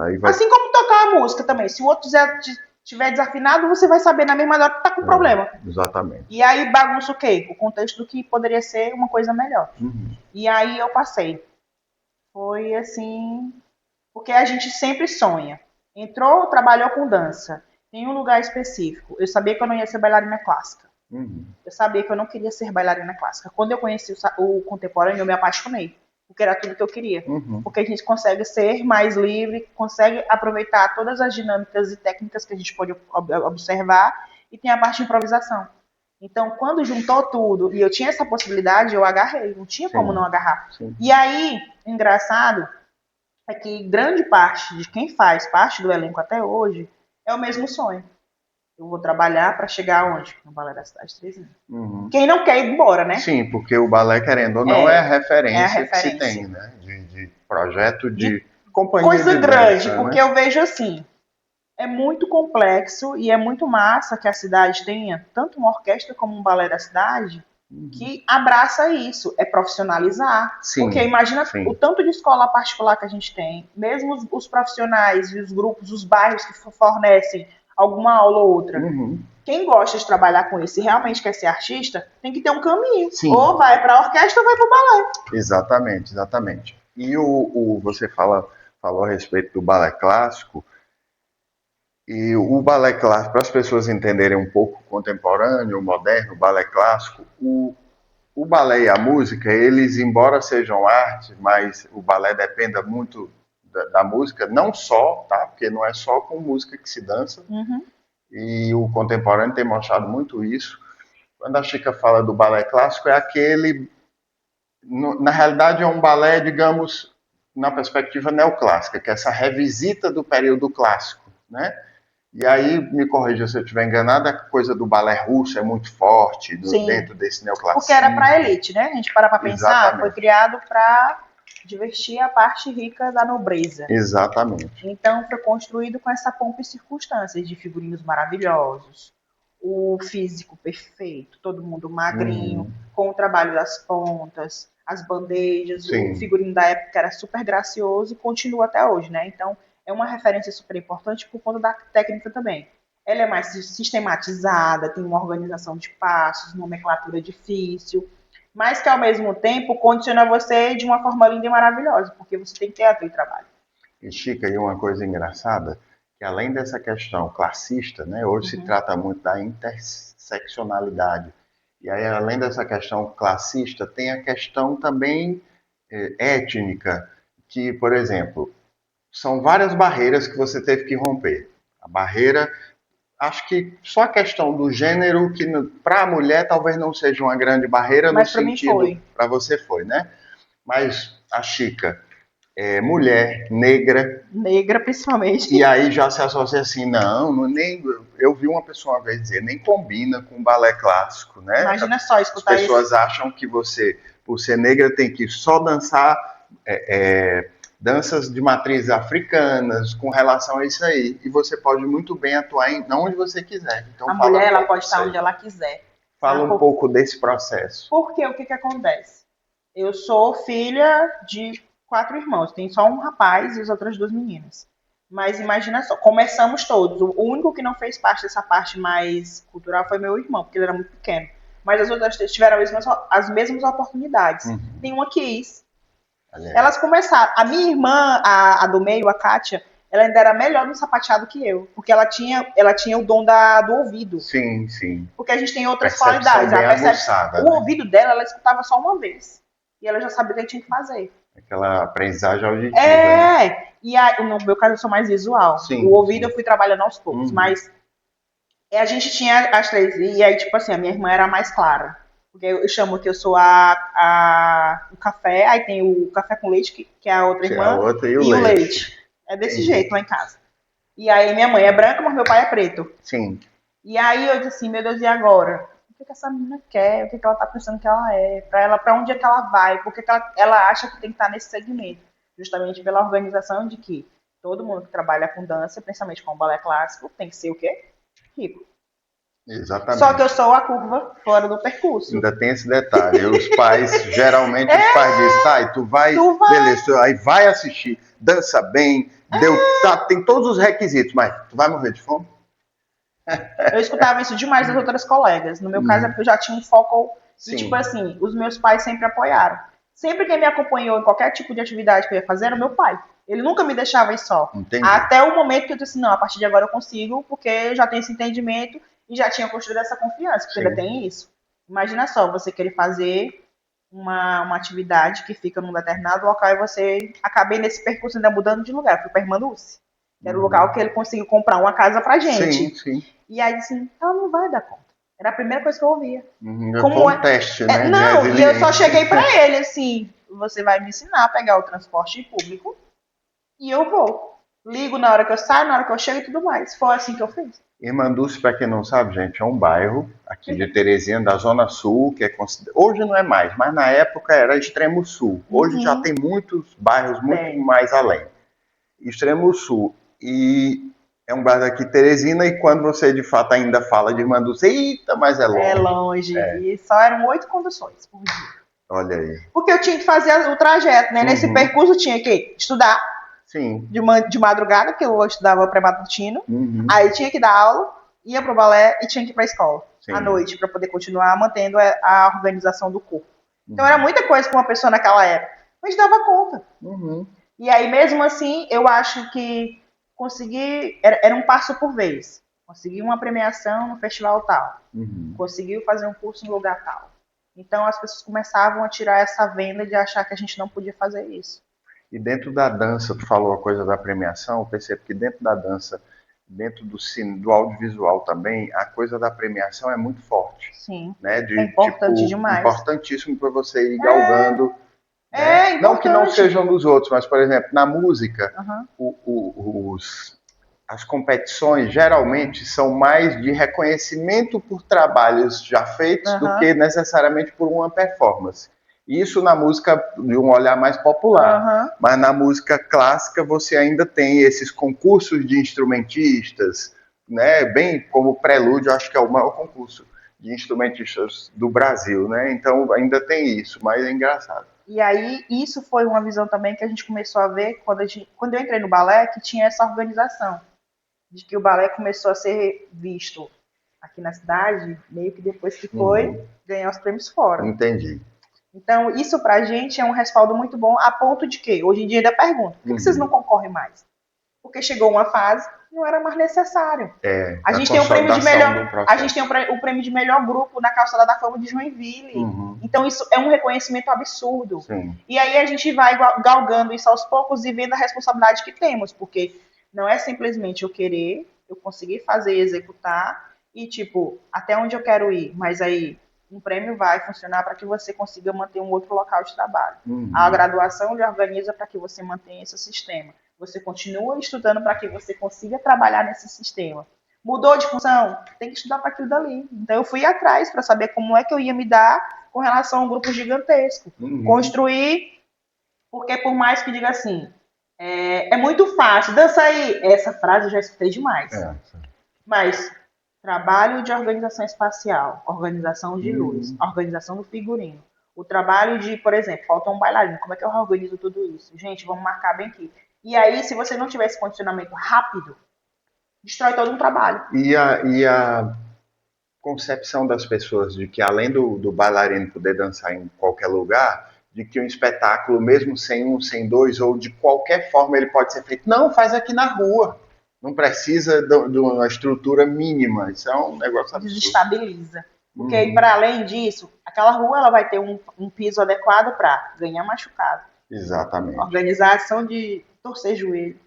Aí vai. Assim como tocar a música também. Se o outro estiver desafinado, você vai saber na mesma hora que tá com problema. Exatamente. E aí bagunça o quê? O contexto do que poderia ser uma coisa melhor. Uhum. E aí eu passei. Foi assim. Porque a gente sempre sonha. Entrou, trabalhou com dança. Em um lugar específico. Eu sabia que eu não ia ser bailarina clássica. Uhum. Eu sabia que eu não queria ser bailarina clássica. Quando eu conheci o contemporâneo, eu me apaixonei. Porque era tudo que eu queria. Uhum. Porque a gente consegue ser mais livre, consegue aproveitar todas as dinâmicas e técnicas que a gente pode observar e tem a parte de improvisação. Então, quando juntou tudo e eu tinha essa possibilidade, eu agarrei. Não tinha como não Sim. agarrar. Sim. E aí, engraçado, é que grande parte de quem faz parte do elenco até hoje é o mesmo sonho. Eu vou trabalhar para chegar aonde? No Balé da Cidade de Teresina. Uhum. Quem não quer ir embora, né? Sim, porque o balé, querendo ou não, é a É a referência que se referência. tem, né? De projeto De de companhia coisa de grande, dança, porque né? eu vejo assim, é muito complexo e é muito massa que a cidade tenha tanto uma orquestra como um balé da cidade que abraça isso, é profissionalizar. Porque Sim, imagina o sim. tanto de escola particular que a gente tem, mesmo os profissionais e os grupos, os bairros que fornecem alguma aula ou outra. Uhum. Quem gosta de trabalhar com isso e realmente quer ser artista, tem que ter um caminho. Sim. Ou vai para a orquestra ou vai para o balé. Exatamente, exatamente. E você falou a respeito do balé clássico, e o balé clássico, para as pessoas entenderem um pouco o contemporâneo, o moderno, o balé clássico, o balé e a música, eles, embora sejam artes, mas o balé dependa muito da música, não só, tá? Porque não é só com música que se dança, Uhum. e o contemporâneo tem mostrado muito isso. Quando a Chica fala do balé clássico, é aquele, na realidade, é um balé, digamos, na perspectiva neoclássica, que é essa revisita do período clássico, né? E aí, me corrija se eu estiver enganado, a coisa do balé russo é muito forte Sim, dentro desse porque era para neoclassicismo. elite, né? A gente para pensar, foi Exatamente, criado para divertir a parte rica da nobreza. exatamente. Então foi construído com essa pompa e circunstâncias de figurinos maravilhosos, o físico perfeito, todo mundo magrinho, com o trabalho das pontas, as bandejas, Sim. o figurino da época era super gracioso e continua até hoje, né? Então, é uma referência super importante por conta da técnica também. Ela é mais sistematizada, tem uma organização de passos, nomenclatura difícil, mas que ao mesmo tempo condiciona você de uma forma linda e maravilhosa, porque você tem que ter aquele trabalho. E Chica, aí uma coisa engraçada, que além dessa questão classista, né, hoje se trata muito da interseccionalidade. E aí, além dessa questão classista, tem a questão também étnica, que, por exemplo, são várias barreiras que você teve que romper. A barreira, acho que só a questão do gênero, que para a mulher talvez não seja uma grande barreira no Mas para mim sentido, foi. para você foi, né? Mas a Chica é mulher, negra, Negra, principalmente. e aí já se associa assim, não, nem, eu vi uma pessoa uma vez dizer, nem combina com balé clássico, né? Imagina só As escutar isso. pessoas acham que você, por ser negra, tem que só dançar danças de matrizes africanas com relação a isso aí. E você pode muito bem atuar em onde você quiser. Então A fala mulher um ela pouco pode disso estar aí. onde ela quiser. Fala um pouco desse processo. Porque o que, que acontece? Eu sou filha de 4 irmãos. Tem só um rapaz e as outras 2 meninas. Mas imagina só, começamos todos. O único que não fez parte dessa parte mais cultural foi meu irmão, porque ele era muito pequeno. Mas as outras três tiveram as mesmas oportunidades. Nenhuma quis. Elas começaram. A minha irmã, a do meio, a Kátia, ela ainda era melhor no sapateado que eu. Porque ela tinha o dom do ouvido. Sim, sim. Porque a gente tem outras Percepção qualidades. bem aguçada, o né? ouvido dela, ela escutava só uma vez. E ela já sabia o que tinha que fazer. Aquela aprendizagem auditiva, né? E aí, no meu caso, eu sou mais visual. Sim, o ouvido sim. eu fui trabalhando aos poucos. Mas a gente tinha as três. E aí, tipo assim, a minha irmã era a mais clara. Porque eu chamo que eu sou o café, aí tem o café com leite, que é a outra Que é a irmã, outra e e o leite. leite. É desse jeito lá em casa. E aí minha mãe é branca, mas meu pai é preto. Sim. E aí eu disse assim, meu Deus, e agora? O que essa menina quer? O que ela tá pensando que ela é? Pra onde é que ela vai? Por que ela acha que tem que estar nesse segmento? Justamente pela organização de que todo mundo que trabalha com dança, principalmente com balé clássico, tem que ser o quê? Rico. Exatamente. Só que eu sou a curva fora do percurso. Ainda tem esse detalhe. Os pais, geralmente, os pais dizem, tá, e tu vai, beleza, aí vai assistir, dança bem, tem todos os requisitos, mas tu vai morrer de fome? Eu escutava isso demais das outras colegas. No meu caso, é porque eu já tinha um foco. E, tipo assim, os meus pais sempre apoiaram. Sempre quem me acompanhou em qualquer tipo de atividade que eu ia fazer era o meu pai. Ele nunca me deixava ir só. Entendi. Até o momento que eu disse, não, a partir de agora eu consigo, porque eu já tenho esse entendimento e já tinha construído essa confiança, porque ainda tem isso. Imagina só, você querer fazer uma atividade que fica num determinado local e você acabei nesse percurso ainda mudando de lugar. Fui para Irmã Dulce. Era o local que ele conseguiu comprar uma casa pra gente. Sim, sim. E aí, assim, ela não vai dar conta. Era a primeira coisa que eu ouvia. Como um teste, né? Não, e eu só cheguei pra ele, assim, você vai me ensinar a pegar o transporte público e eu vou. Ligo na hora que eu saio, na hora que eu chego e tudo mais. Foi assim que eu fiz. Irmã Dulce, para quem não sabe, gente, é um bairro aqui de Teresina, da Zona Sul, que é hoje não é mais, mas na época era Extremo Sul. Hoje já tem muitos bairros muito mais além. Extremo Sul. E é um bairro aqui de Teresina, e quando você de fato ainda fala de Irmã Dulce, eita, mas é longe. É longe. E só eram 8 conduções por dia. Olha aí. Porque eu tinha que fazer o trajeto, né? Nesse percurso eu tinha que estudar. Sim. De madrugada, que eu estudava pré-matutino. Aí tinha que dar aula, ia pro balé e tinha que ir pra escola. Sim. À noite, para poder continuar mantendo a organização do corpo. Então era muita coisa para uma pessoa naquela época. Mas dava conta. E aí, mesmo assim, eu acho que conseguir. Era um passo por vez. Consegui uma premiação no festival tal. Conseguiu fazer um curso no lugar tal. Então as pessoas começavam a tirar essa venda de achar que a gente não podia fazer isso. E dentro da dança, tu falou a coisa da premiação, eu percebo que dentro da dança, dentro do audiovisual também, a coisa da premiação é muito forte. Sim. Né? É importante demais. Importantíssimo para você ir galgando. Né? Não que não sejam dos outros, mas, por exemplo, na música, as competições geralmente são mais de reconhecimento por trabalhos já feitos do que necessariamente por uma performance. Isso na música de um olhar mais popular. Mas na música clássica você ainda tem esses concursos de instrumentistas, né, bem como prelúdio, acho que é o maior concurso de instrumentistas do Brasil, né? Então ainda tem isso, mas é engraçado. E aí, isso foi uma visão também que a gente começou a ver quando eu entrei no balé, que tinha essa organização, de que o balé começou a ser visto aqui na cidade, meio que depois que foi Uhum, ganhar os prêmios fora. entendi. Então, isso pra gente é um respaldo muito bom, a ponto de que, hoje em dia, ainda pergunto, por que vocês não Uhum. concorrem mais? Porque chegou uma fase que não era mais necessário. É, A a gente tem o prêmio de consolidação melhor, do a gente tem processo. o prêmio de melhor grupo na Calçada da Fama de Joinville. Uhum, Então isso é um reconhecimento absurdo. sim. E aí a gente vai galgando isso aos poucos e vendo a responsabilidade que temos, porque não é simplesmente eu querer, eu conseguir fazer, executar e tipo, até onde eu quero ir, mas aí um prêmio vai funcionar para que você consiga manter um outro local de trabalho. A Uhum. graduação lhe organiza para que você mantenha esse sistema. Você continua estudando para que você consiga trabalhar nesse sistema. Mudou de função? Tem que estudar para aquilo dali. Então eu fui atrás para saber como é que eu ia me dar com relação a um grupo gigantesco. Uhum. Construir, porque por mais que diga assim, é muito fácil, dança aí. Essa frase eu já escutei demais. É. Mas trabalho de organização espacial, organização de luz, Uhum. organização do figurino. O trabalho de, por exemplo, falta um bailarino, como é que eu organizo tudo isso? Gente, vamos marcar bem aqui. E aí, se você não tiver esse condicionamento rápido, destrói todo um trabalho. E a concepção das pessoas de que além do bailarino poder dançar em qualquer lugar, de que um espetáculo, mesmo sem um, sem dois, ou de qualquer forma ele pode ser feito. Não, faz aqui na rua. Não precisa de uma estrutura mínima. Isso é um negócio absurdo. Desestabiliza. Porque, Uhum. para além disso, aquela rua ela vai ter um piso adequado para ganhar machucado, Exatamente. organização de torcer joelho,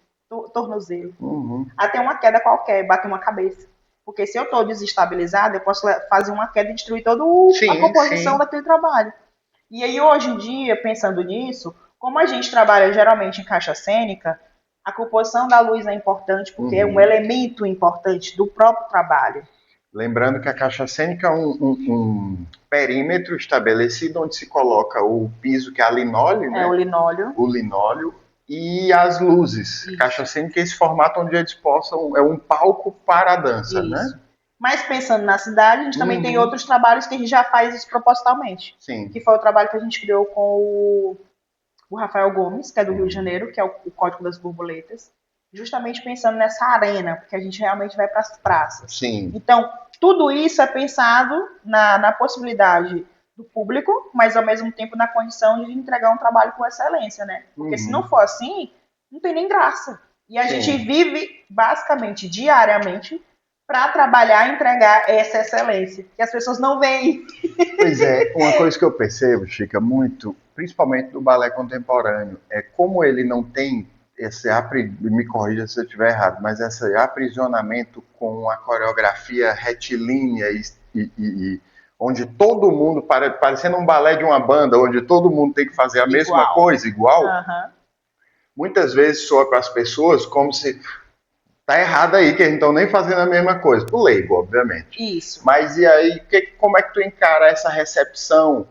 tornozelo, Uhum. até uma queda qualquer, bater uma cabeça. Porque se eu estou desestabilizado, eu posso fazer uma queda e destruir toda a Sim, composição sim. daquele trabalho. E aí, hoje em dia, pensando nisso, como a gente trabalha geralmente em caixa cênica, a composição da luz é importante porque é um Uhum. elemento importante do próprio trabalho. Lembrando que a caixa cênica é um perímetro estabelecido onde se coloca o piso, que é a linóleo, É o né? linóleo. O linóleo e as luzes. Caixa Isso, cênica é esse formato onde eles possam, é um palco para a dança, né? isso. Mas pensando na cidade, a gente também tem Uhum, outros trabalhos que a gente já faz isso propositalmente. sim. Que foi o trabalho que a gente criou com o Rafael Gomes, que é do Rio de Uhum, Janeiro, que é o Código das Borboletas, justamente pensando nessa arena, porque a gente realmente vai para as praças. sim. Então, tudo isso é pensado na possibilidade do público, mas ao mesmo tempo na condição de entregar um trabalho com excelência, né? Porque se não Uhum, for assim, não tem nem graça. E a gente sim. vive basicamente diariamente para trabalhar e entregar essa excelência, que as pessoas não veem. Pois é, uma coisa que eu percebo, Chica, muito, principalmente do balé contemporâneo, é como ele não tem esse, me corrija se eu estiver errado, mas esse aprisionamento com a coreografia retilínea e onde todo mundo, parecendo um balé de uma banda, onde todo mundo tem que fazer a mesma Igual. coisa, igual, Uhum. muitas vezes soa para as pessoas como se tá errado aí, que eles não estão nem fazendo a mesma coisa. O leigo, obviamente. Isso. Mas e aí, como é que tu encara essa recepção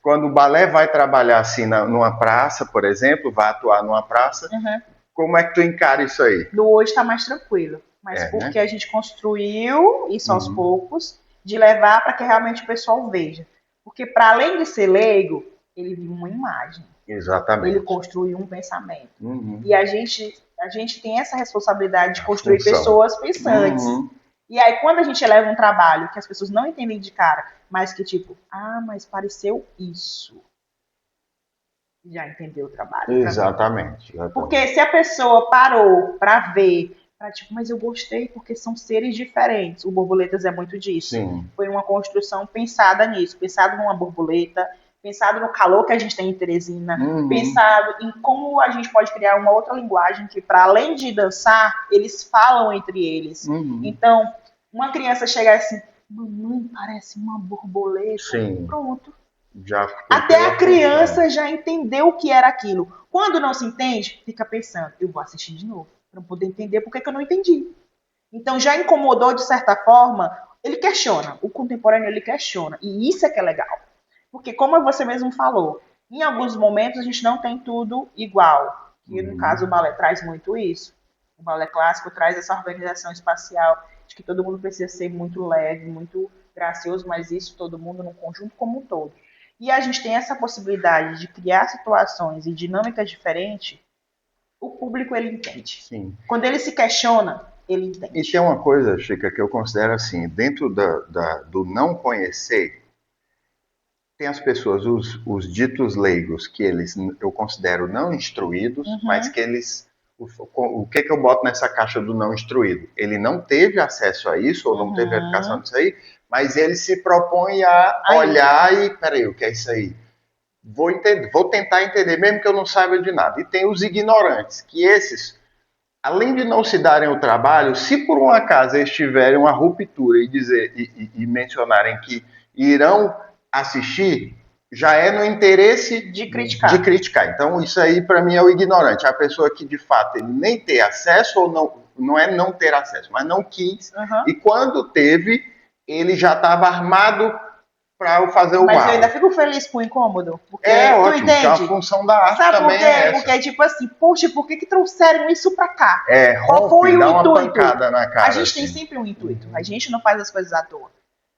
quando o balé vai trabalhar assim numa praça, por exemplo, vai atuar numa praça, Uhum. como é que tu encara isso aí? No hoje está mais tranquilo, mas É, porque né? a gente construiu isso aos Uhum, poucos, de levar para que realmente o pessoal veja. Porque para além de ser leigo, ele viu uma imagem, ele exatamente. construiu um pensamento. Uhum, E a gente tem essa responsabilidade de a construir função. pessoas pensantes. Uhum, E aí, quando a gente eleva um trabalho que as pessoas não entendem de cara, mas que tipo, mas pareceu isso, já entendeu o trabalho para mim. exatamente, Porque exatamente. se a pessoa parou para ver, para tipo, mas eu gostei porque são seres diferentes. O Borboletas é muito disso. Sim. Foi uma construção pensada nisso, pensado numa borboleta, pensado no calor que a gente tem em Teresina, Uhum, pensado em como a gente pode criar uma outra linguagem que, para além de dançar, eles falam entre eles. uhum, Então, uma criança chegar assim, mamãe parece uma borboleta, sim. pronto, Já cumpriu até a a função. criança já entendeu o que era aquilo. Quando não se entende, fica pensando, eu vou assistir de novo, para poder entender por que eu não entendi. Então já incomodou de certa forma, ele questiona, o contemporâneo ele questiona, e isso é que é legal. Porque como você mesmo falou, em alguns momentos a gente não tem tudo igual, que no caso o Uhum, balé traz muito isso. O balé clássico traz essa organização espacial de que todo mundo precisa ser muito leve, muito gracioso, mas isso todo mundo no conjunto como um todo. E a gente tem essa possibilidade de criar situações e dinâmicas diferentes, o público ele entende. Sim. Quando ele se questiona, ele entende. E tem uma coisa, Chica, que eu considero assim, dentro do não conhecer, tem as pessoas, os ditos leigos, que eles eu considero não instruídos, mas que eles. O que eu boto nessa caixa do não instruído? Ele não teve acesso a isso, ou não teve educação disso aí, mas ele se propõe a olhar e, peraí, o que é isso aí? Vou tentar entender, mesmo que eu não saiba de nada. E tem os ignorantes, que esses, além de não se darem o trabalho, se por um acaso eles tiverem uma ruptura e mencionarem que irão assistir, já é no interesse de criticar. Então, isso aí para mim é o ignorante, a pessoa que de fato ele nem ter acesso ou não é não ter acesso, mas não quis, e quando teve, ele já estava armado para fazer o mal. Mas eu ainda fico feliz com o incômodo. Porque, ótimo, porque a função da arte sabe também por quê? é essa. Porque, tipo assim, poxa, por que trouxeram isso pra cá? Qual foi o intuito? Uma pancada na cara, a gente tem sempre um intuito. A gente não faz as coisas à toa.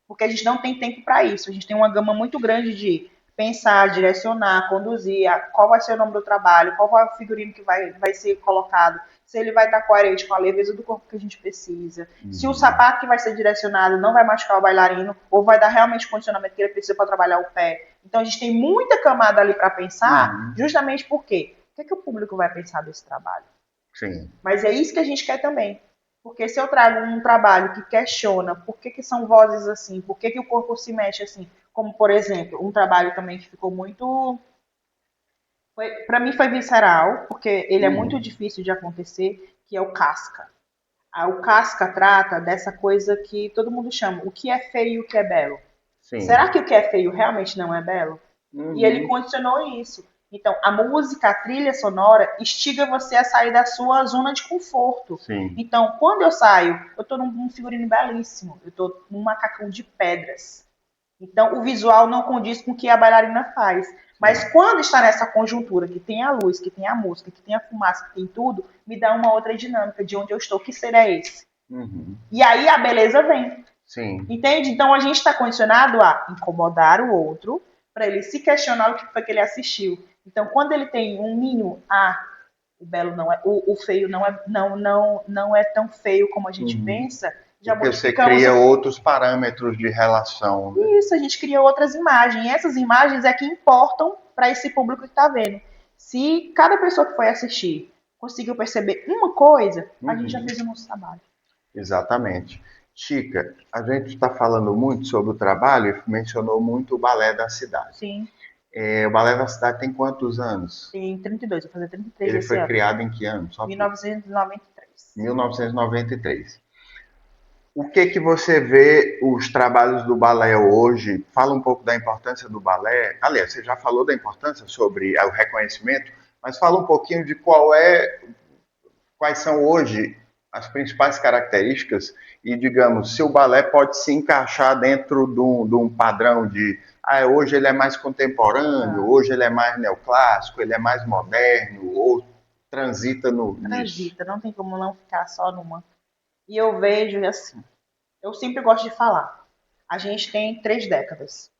Porque a gente não tem tempo para isso. A gente tem uma gama muito grande de pensar, direcionar, conduzir, qual vai ser o nome do trabalho, qual vai o figurino que vai ser colocado, se ele vai estar coerente com a leveza do corpo que a gente precisa, se o sapato que vai ser direcionado não vai machucar o bailarino, ou vai dar realmente o condicionamento que ele precisa para trabalhar o pé. Então a gente tem muita camada ali para pensar, justamente porque o que o público vai pensar desse trabalho? Sim. Mas é isso que a gente quer também. Porque se eu trago um trabalho que questiona por que são vozes assim, por que o corpo se mexe assim, como, por exemplo, um trabalho também que ficou muito... Para mim foi visceral, porque ele é muito difícil de acontecer, que é o Casca. O Casca trata dessa coisa que todo mundo chama, o que é feio e o que é belo. Sim. Será que o que é feio realmente não é belo? E ele condicionou isso. Então, a música, a trilha sonora, instiga você a sair da sua zona de conforto. Sim. Então, quando eu saio, eu tô num figurino belíssimo, eu tô num macacão de pedras. Então, o visual não condiz com o que a bailarina faz. Mas quando está nessa conjuntura, que tem a luz, que tem a música, que tem a fumaça, que tem tudo, me dá uma outra dinâmica de onde eu estou, que será esse? E aí a beleza vem. Sim. Entende? Então, a gente está condicionado a incomodar o outro, para ele se questionar o que foi que ele assistiu. Então, quando ele tem um mínimo, o belo não é, o feio não é tão feio como a gente pensa, já porque você modificamos. cria outros parâmetros de relação. Né? Isso, a gente cria outras imagens. E essas imagens é que importam para esse público que está vendo. Se cada pessoa que foi assistir conseguiu perceber uma coisa, a gente já fez o nosso trabalho. Exatamente. Chica, a gente está falando muito sobre o trabalho e mencionou muito o Balé da Cidade. Sim. O Balé da Cidade tem quantos anos? Tem 32, vou fazer 33 Ele esse foi ano. criado em que ano? Só 1993. 1993. O que você vê os trabalhos do balé hoje? Fala um pouco da importância do balé. Aliás, você já falou da importância sobre o reconhecimento, mas fala um pouquinho de quais são hoje as principais características e, digamos, se o balé pode se encaixar dentro de um padrão de hoje ele é mais contemporâneo, hoje ele é mais neoclássico, ele é mais moderno, ou transita nisso. Não tem como não ficar só numa. E eu vejo assim, eu sempre gosto de falar, a gente tem 3 décadas.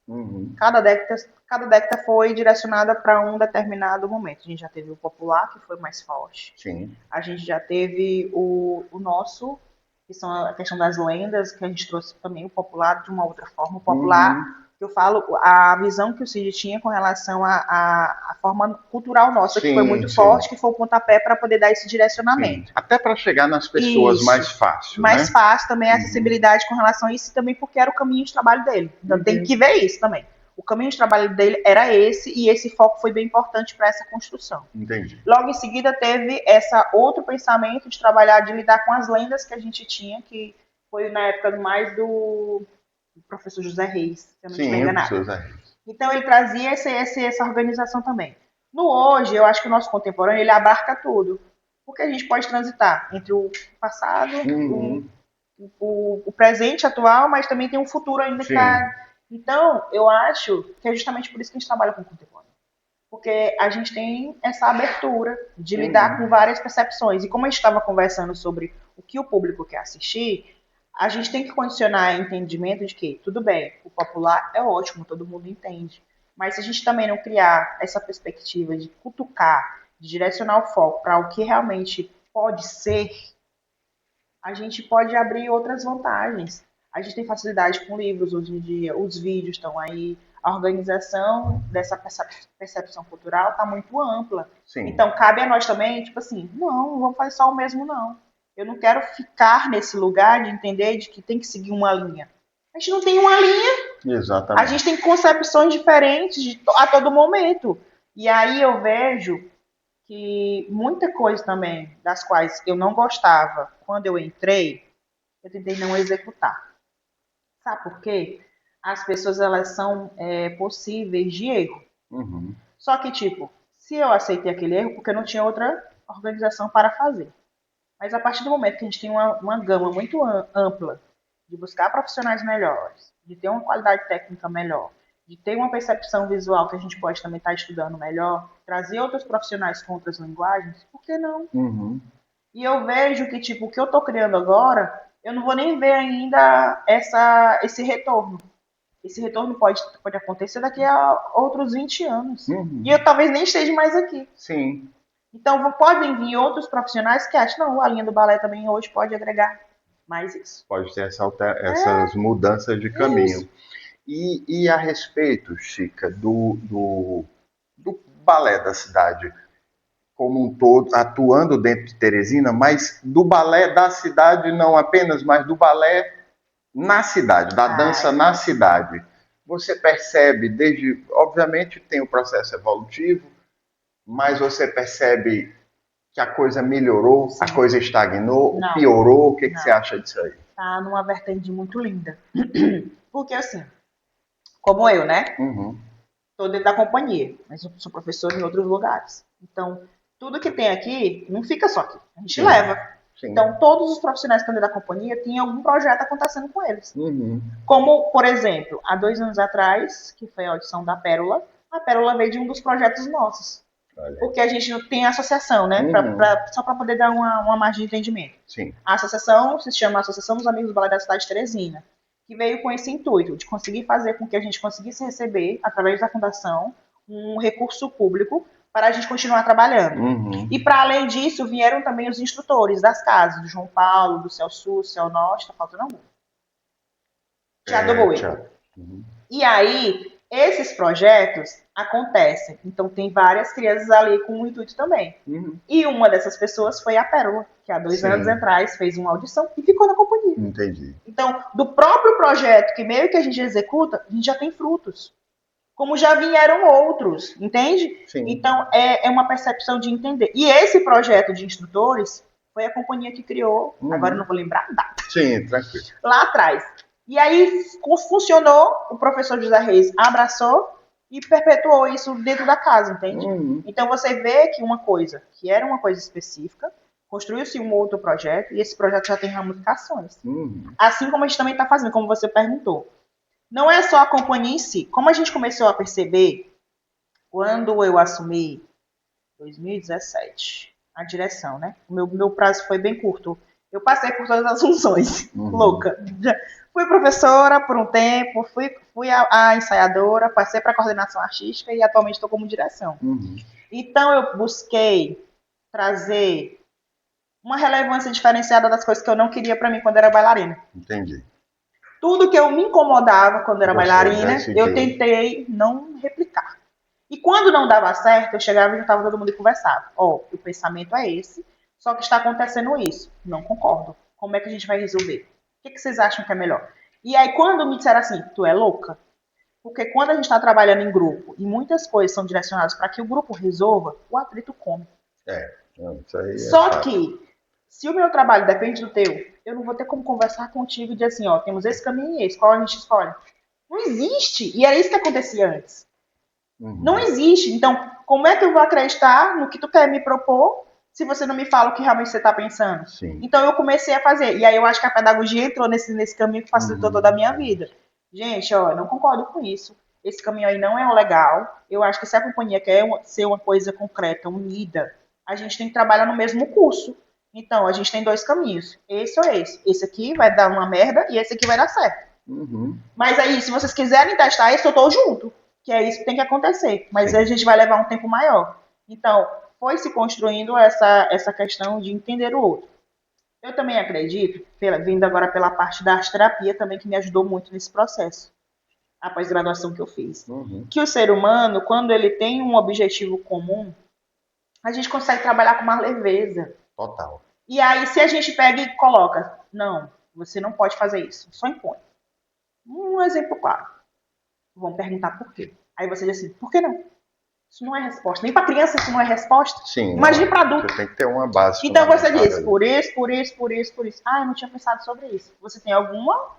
Cada década foi direcionada para um determinado momento. A gente já teve o popular, que foi mais forte. Sim. A gente já teve o nosso, que são a questão das lendas, que a gente trouxe também o popular de uma outra forma. O popular, eu falo, a visão que o Cid tinha com relação à forma cultural nossa, que foi muito forte, que foi o pontapé para poder dar esse direcionamento. Sim. Até para chegar nas pessoas mais fácil. Mais fácil também a acessibilidade com relação a isso, também porque era o caminho de trabalho dele. Então tem que ver isso também. O caminho de trabalho dele era esse, e esse foco foi bem importante para essa construção. Entendi. Logo em seguida teve essa outro pensamento de trabalhar, de lidar com as lendas que a gente tinha, que foi na época mais do professor José Reis, se eu não estiver enganado. José Reis. Então ele trazia essa organização também. No hoje, eu acho que o nosso contemporâneo, ele abarca tudo. Porque a gente pode transitar entre o passado, o presente atual, mas também tem um futuro ainda que está... Então, eu acho que é justamente por isso que a gente trabalha com o contemporâneo. Porque a gente tem essa abertura de lidar com várias percepções. E como a gente estava conversando sobre o que o público quer assistir, a gente tem que condicionar o entendimento de que, tudo bem, o popular é ótimo, todo mundo entende. Mas se a gente também não criar essa perspectiva de cutucar, de direcionar o foco para o que realmente pode ser, a gente pode abrir outras vantagens. A gente tem facilidade com livros hoje em dia, os vídeos estão aí, a organização dessa percepção cultural está muito ampla. Sim. Então, cabe a nós também, tipo assim, não vamos fazer só o mesmo, não. Eu não quero ficar nesse lugar de entender de que tem que seguir uma linha. A gente não tem uma linha. Exatamente. A gente tem concepções diferentes a todo momento. E aí eu vejo que muita coisa também das quais eu não gostava quando eu entrei, eu tentei não executar. Sabe por quê? As pessoas, elas são possíveis de erro. Uhum. Só que, tipo, se eu aceitei aquele erro, porque eu não tinha outra organização para fazer. Mas a partir do momento que a gente tem uma gama muito ampla de buscar profissionais melhores, de ter uma qualidade técnica melhor, de ter uma percepção visual que a gente pode também estar estudando melhor, trazer outros profissionais com outras linguagens, por que não? Uhum. E eu vejo que, tipo, o que eu estou criando agora, eu não vou nem ver ainda esse retorno. Esse retorno pode acontecer daqui a outros 20 anos. Uhum. E eu talvez nem esteja mais aqui. Sim. Então, podem vir outros profissionais que acham, não, a linha do balé também hoje pode agregar mais isso. Pode ter essas mudanças de caminho. E a respeito, Chica, do balé da cidade como um todo, atuando dentro de Teresina, mas do balé da cidade não apenas, mas do balé na cidade, da dança na cidade. Você percebe desde, obviamente tem o processo evolutivo, mas você percebe que a coisa melhorou, Sim. a coisa estagnou, Não. piorou? O que você acha disso aí? Tá numa vertente muito linda. Porque assim, como eu, né? Uhum. Estou dentro da companhia, mas eu sou professor em outros lugares. Então, tudo que tem aqui não fica só aqui. A gente Sim. leva. Sim. Então, todos os profissionais que estão dentro da companhia têm algum projeto acontecendo com eles. Uhum. Como, por exemplo, há 2 anos atrás, que foi a audição da Pérola, a Pérola veio de um dos projetos nossos. Olha. Porque a gente não tem associação, né? Uhum. Só para poder dar uma margem de entendimento. Sim. A associação se chama Associação dos Amigos do Balé da Cidade de Teresina, que veio com esse intuito de conseguir fazer com que a gente conseguisse receber, através da fundação, um recurso público para a gente continuar trabalhando. Uhum. E para além disso, vieram também os instrutores das casas, do João Paulo, do Céu Sul, do Céu Norte, tá faltando algum. Teatro Boi. Uhum. E aí, esses projetos acontecem. Então, tem várias crianças ali com o intuito também. Uhum. E uma dessas pessoas foi a Pérola, que há 2 anos atrás fez uma audição e ficou na companhia. Entendi. Então, do próprio projeto que meio que a gente executa, a gente já tem frutos. Como já vieram outros, entende? Sim. Então, é uma percepção de entender. E esse projeto de instrutores foi a companhia que criou, agora eu não vou lembrar a data. Sim, tranquilo. Lá atrás. E aí funcionou, o professor José Reis abraçou e perpetuou isso dentro da casa, entende? Uhum. Então você vê que uma coisa que era uma coisa específica, construiu-se um outro projeto e esse projeto já tem ramificações. Uhum. Assim como a gente também está fazendo, como você perguntou. Não é só a companhia em si. Como a gente começou a perceber, quando eu assumi 2017 a direção, né? O meu prazo foi bem curto. Eu passei por todas as funções. Louca. Fui professora por um tempo, fui a ensaiadora, passei para a coordenação artística e atualmente estou como direção. Uhum. Então eu busquei trazer uma relevância diferenciada das coisas que eu não queria para mim quando era bailarina. Entendi. Tudo que eu me incomodava quando era bailarina, decidiu. eu tentei não replicar. E quando não dava certo, eu chegava e juntava todo mundo e conversava. Ó, o pensamento é esse, só que está acontecendo isso. Não concordo. Como é que a gente vai resolver? O que vocês acham que é melhor? E aí, quando me disseram assim, tu é louca? Porque quando a gente está trabalhando em grupo e muitas coisas são direcionadas para que o grupo resolva, o atrito come. Isso aí Só que, se o meu trabalho depende do teu, eu não vou ter como conversar contigo e dizer assim, ó, temos esse caminho e esse, qual a gente escolhe? Não existe. E era isso que acontecia antes. Uhum. Não existe. Então, como é que eu vou acreditar no que tu quer me propor se você não me fala o que realmente você está pensando? Sim. Então, eu comecei a fazer. E aí, eu acho que a pedagogia entrou nesse caminho que facilitou toda a minha vida. Gente, ó, eu não concordo com isso. esse caminho aí não é o legal. Eu acho que se a companhia quer ser uma coisa concreta, unida, a gente tem que trabalhar no mesmo curso. Então, a gente tem 2 caminhos, esse ou esse. Esse aqui vai dar uma merda e esse aqui vai dar certo. Mas aí, se vocês quiserem testar esse, eu tô junto. Que é isso que tem que acontecer. Mas Sim. a gente vai levar um tempo maior. Então, foi se construindo essa questão de entender o outro. Eu também acredito, vindo agora pela parte da arte terapia também, que me ajudou muito nesse processo, a pós-graduação que eu fiz. Que o ser humano, quando ele tem um objetivo comum, a gente consegue trabalhar com uma leveza. Total. E aí, se a gente pega e coloca, não, você não pode fazer isso, só impõe. Um exemplo claro. Vão perguntar por quê. Aí você diz assim, por que não? Isso não é resposta. Nem para criança isso não é resposta. Sim. Imagine para adulto. Você tem que ter uma base. Então você diz, por isso, por isso, por isso, por isso. Ah, eu não tinha pensado sobre isso. Você tem alguma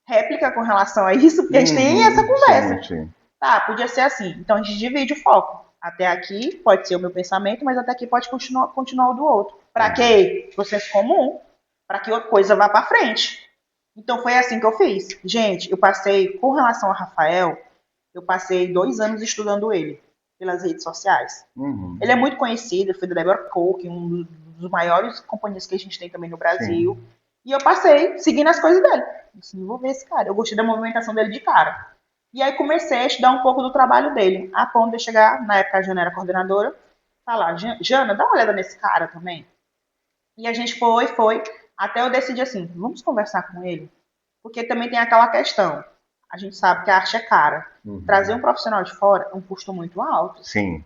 réplica com relação a isso? Porque a gente tem essa conversa. Sim. Tá, podia ser assim. Então a gente divide o foco. Até aqui pode ser o meu pensamento, mas até aqui pode continuar o do outro. Para quê? Processo comum. Para que a coisa vá para frente. Então foi assim que eu fiz. Gente, eu passei, com relação a Rafael, eu passei 2 anos estudando ele pelas redes sociais. Ele é muito conhecido, ele foi do Deborah Cook, um dos maiores companhias que a gente tem também no Brasil. Sim. E eu passei seguindo as coisas dele. Eu disse, vou ver esse cara. Eu gostei da movimentação dele de cara. E aí comecei a estudar um pouco do trabalho dele, a ponto de chegar, na época a Jana era coordenadora, falar, Jana, dá uma olhada nesse cara também. E a gente foi, até eu decidi assim, vamos conversar com ele. Porque também tem aquela questão, a gente sabe que a arte é cara. Trazer um profissional de fora é um custo muito alto. Sim.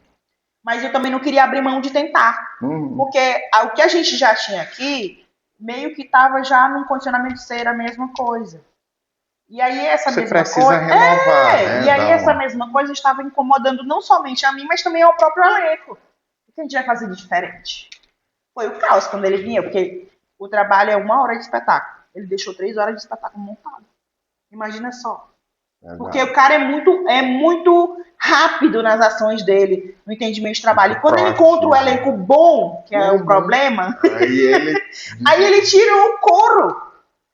Mas eu também não queria abrir mão de tentar. Porque o que a gente já tinha aqui, meio que estava já num condicionamento de ser a mesma coisa. E aí essa Você mesma precisa coisa. renovar, né? E aí essa mesma coisa estava incomodando não somente a mim, mas também ao próprio elenco. O que a gente vai fazer de diferente? Foi o caos quando ele vinha, porque o trabalho é 1 hora de espetáculo. Ele deixou 3 horas de espetáculo montado. Imagina só. Porque o cara é muito rápido nas ações dele, no entendimento de trabalho. E quando ele encontra o elenco bom, que é o problema, aí ele tira o couro.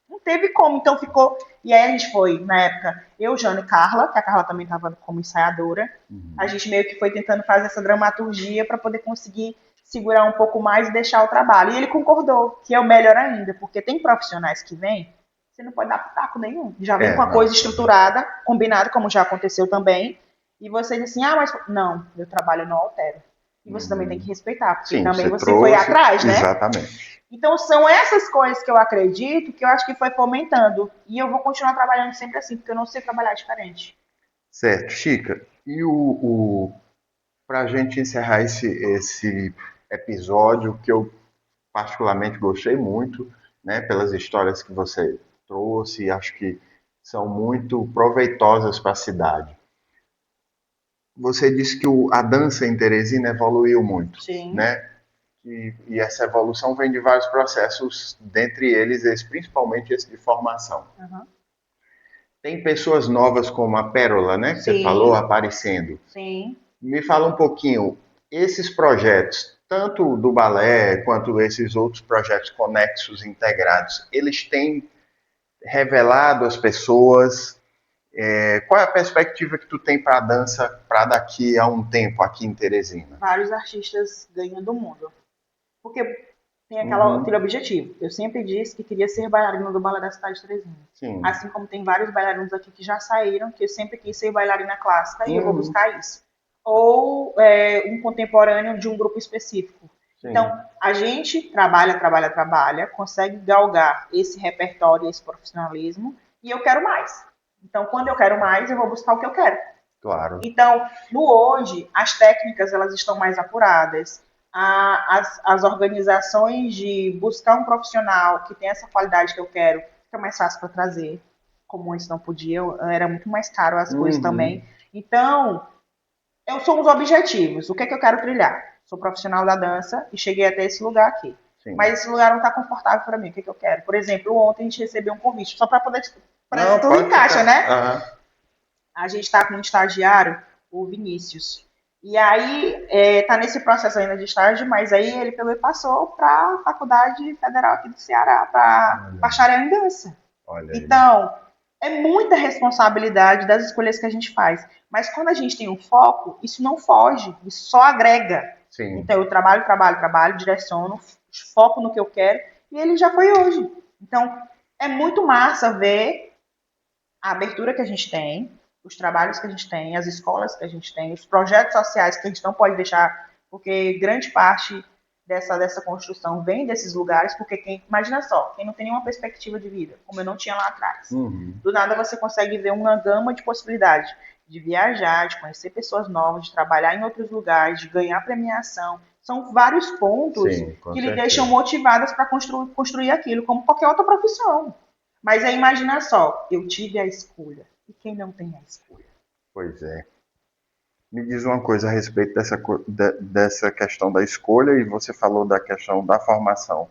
Não teve como, então ficou. E aí a gente foi, na época, eu, Jana e Carla, que a Carla também estava como ensaiadora. A gente meio que foi tentando fazer essa dramaturgia para poder conseguir segurar um pouco mais e deixar o trabalho. E ele concordou, que é o melhor ainda, porque tem profissionais que vêm, você não pode dar pitaco nenhum. Já vem com a coisa estruturada, combinado, como já aconteceu também. E você diz assim, mas não, meu trabalho não altera. E você também tem que respeitar, porque sim, também você foi atrás, né? Exatamente. Então são essas coisas que eu acredito, que eu acho que foi fomentando. E eu vou continuar trabalhando sempre assim, porque eu não sei trabalhar diferente. Certo. Chica, e para a gente encerrar esse episódio, que eu particularmente gostei muito, né, pelas histórias que você trouxe, acho que são muito proveitosas para a cidade. Você disse que a dança em Teresina evoluiu muito, Sim. né? E essa evolução vem de vários processos, dentre eles, principalmente esse de formação. Tem pessoas novas como a Pérola, né? Que você falou, aparecendo. Sim. Me fala um pouquinho, esses projetos, tanto do balé quanto esses outros projetos conexos, integrados, eles têm revelado às pessoas qual é a perspectiva que tu tem para a dança para daqui a um tempo aqui em Teresina? Vários artistas ganham do mundo. Porque tem aquele objetivo. Eu sempre disse que queria ser bailarina do balé da cidade de Teresina. Sim. Assim como tem vários bailarinos aqui que já saíram, que eu sempre quis ser bailarina clássica e eu vou buscar isso. Ou um contemporâneo de um grupo específico. Sim. Então, a gente trabalha, consegue galgar esse repertório, esse profissionalismo, e eu quero mais. Então, quando eu quero mais, eu vou buscar o que eu quero. Claro. Então, no hoje, as técnicas elas estão mais apuradas. As organizações de buscar um profissional que tem essa qualidade que eu quero, fica mais fácil para trazer. Como antes não podia, era muito mais caro as coisas também. Então, eu sou os objetivos. O que é que eu quero trilhar? Sou profissional da dança e cheguei até esse lugar aqui. Sim. Mas esse lugar não está confortável para mim. O que é que eu quero? Por exemplo, ontem a gente recebeu um convite, só para poder... Parece que tudo encaixa, né? A gente está com um estagiário, o Vinícius. E aí, tá nesse processo ainda de estágio, mas aí ele pegou e passou para a Faculdade Federal aqui do Ceará, para bacharel em dança. Então, é muita responsabilidade das escolhas que a gente faz. Mas quando a gente tem um foco, isso não foge, isso só agrega. Sim. Então eu trabalho, trabalho, trabalho, direciono, foco no que eu quero, e ele já foi hoje. Então é muito massa ver a abertura que a gente tem, os trabalhos que a gente tem, as escolas que a gente tem, os projetos sociais que a gente não pode deixar, porque grande parte dessa construção vem desses lugares, porque imagina só, quem não tem nenhuma perspectiva de vida, como eu não tinha lá atrás, do nada você consegue ver uma gama de possibilidades de viajar, de conhecer pessoas novas, de trabalhar em outros lugares, de ganhar premiação. São vários pontos Sim, com que lhe certeza. deixam motivadas para construir aquilo, como qualquer outra profissão. Mas aí imagina só, eu tive a escolha. E quem não tem a escolha? Pois é. Me diz uma coisa a respeito dessa questão da escolha, e você falou da questão da formação.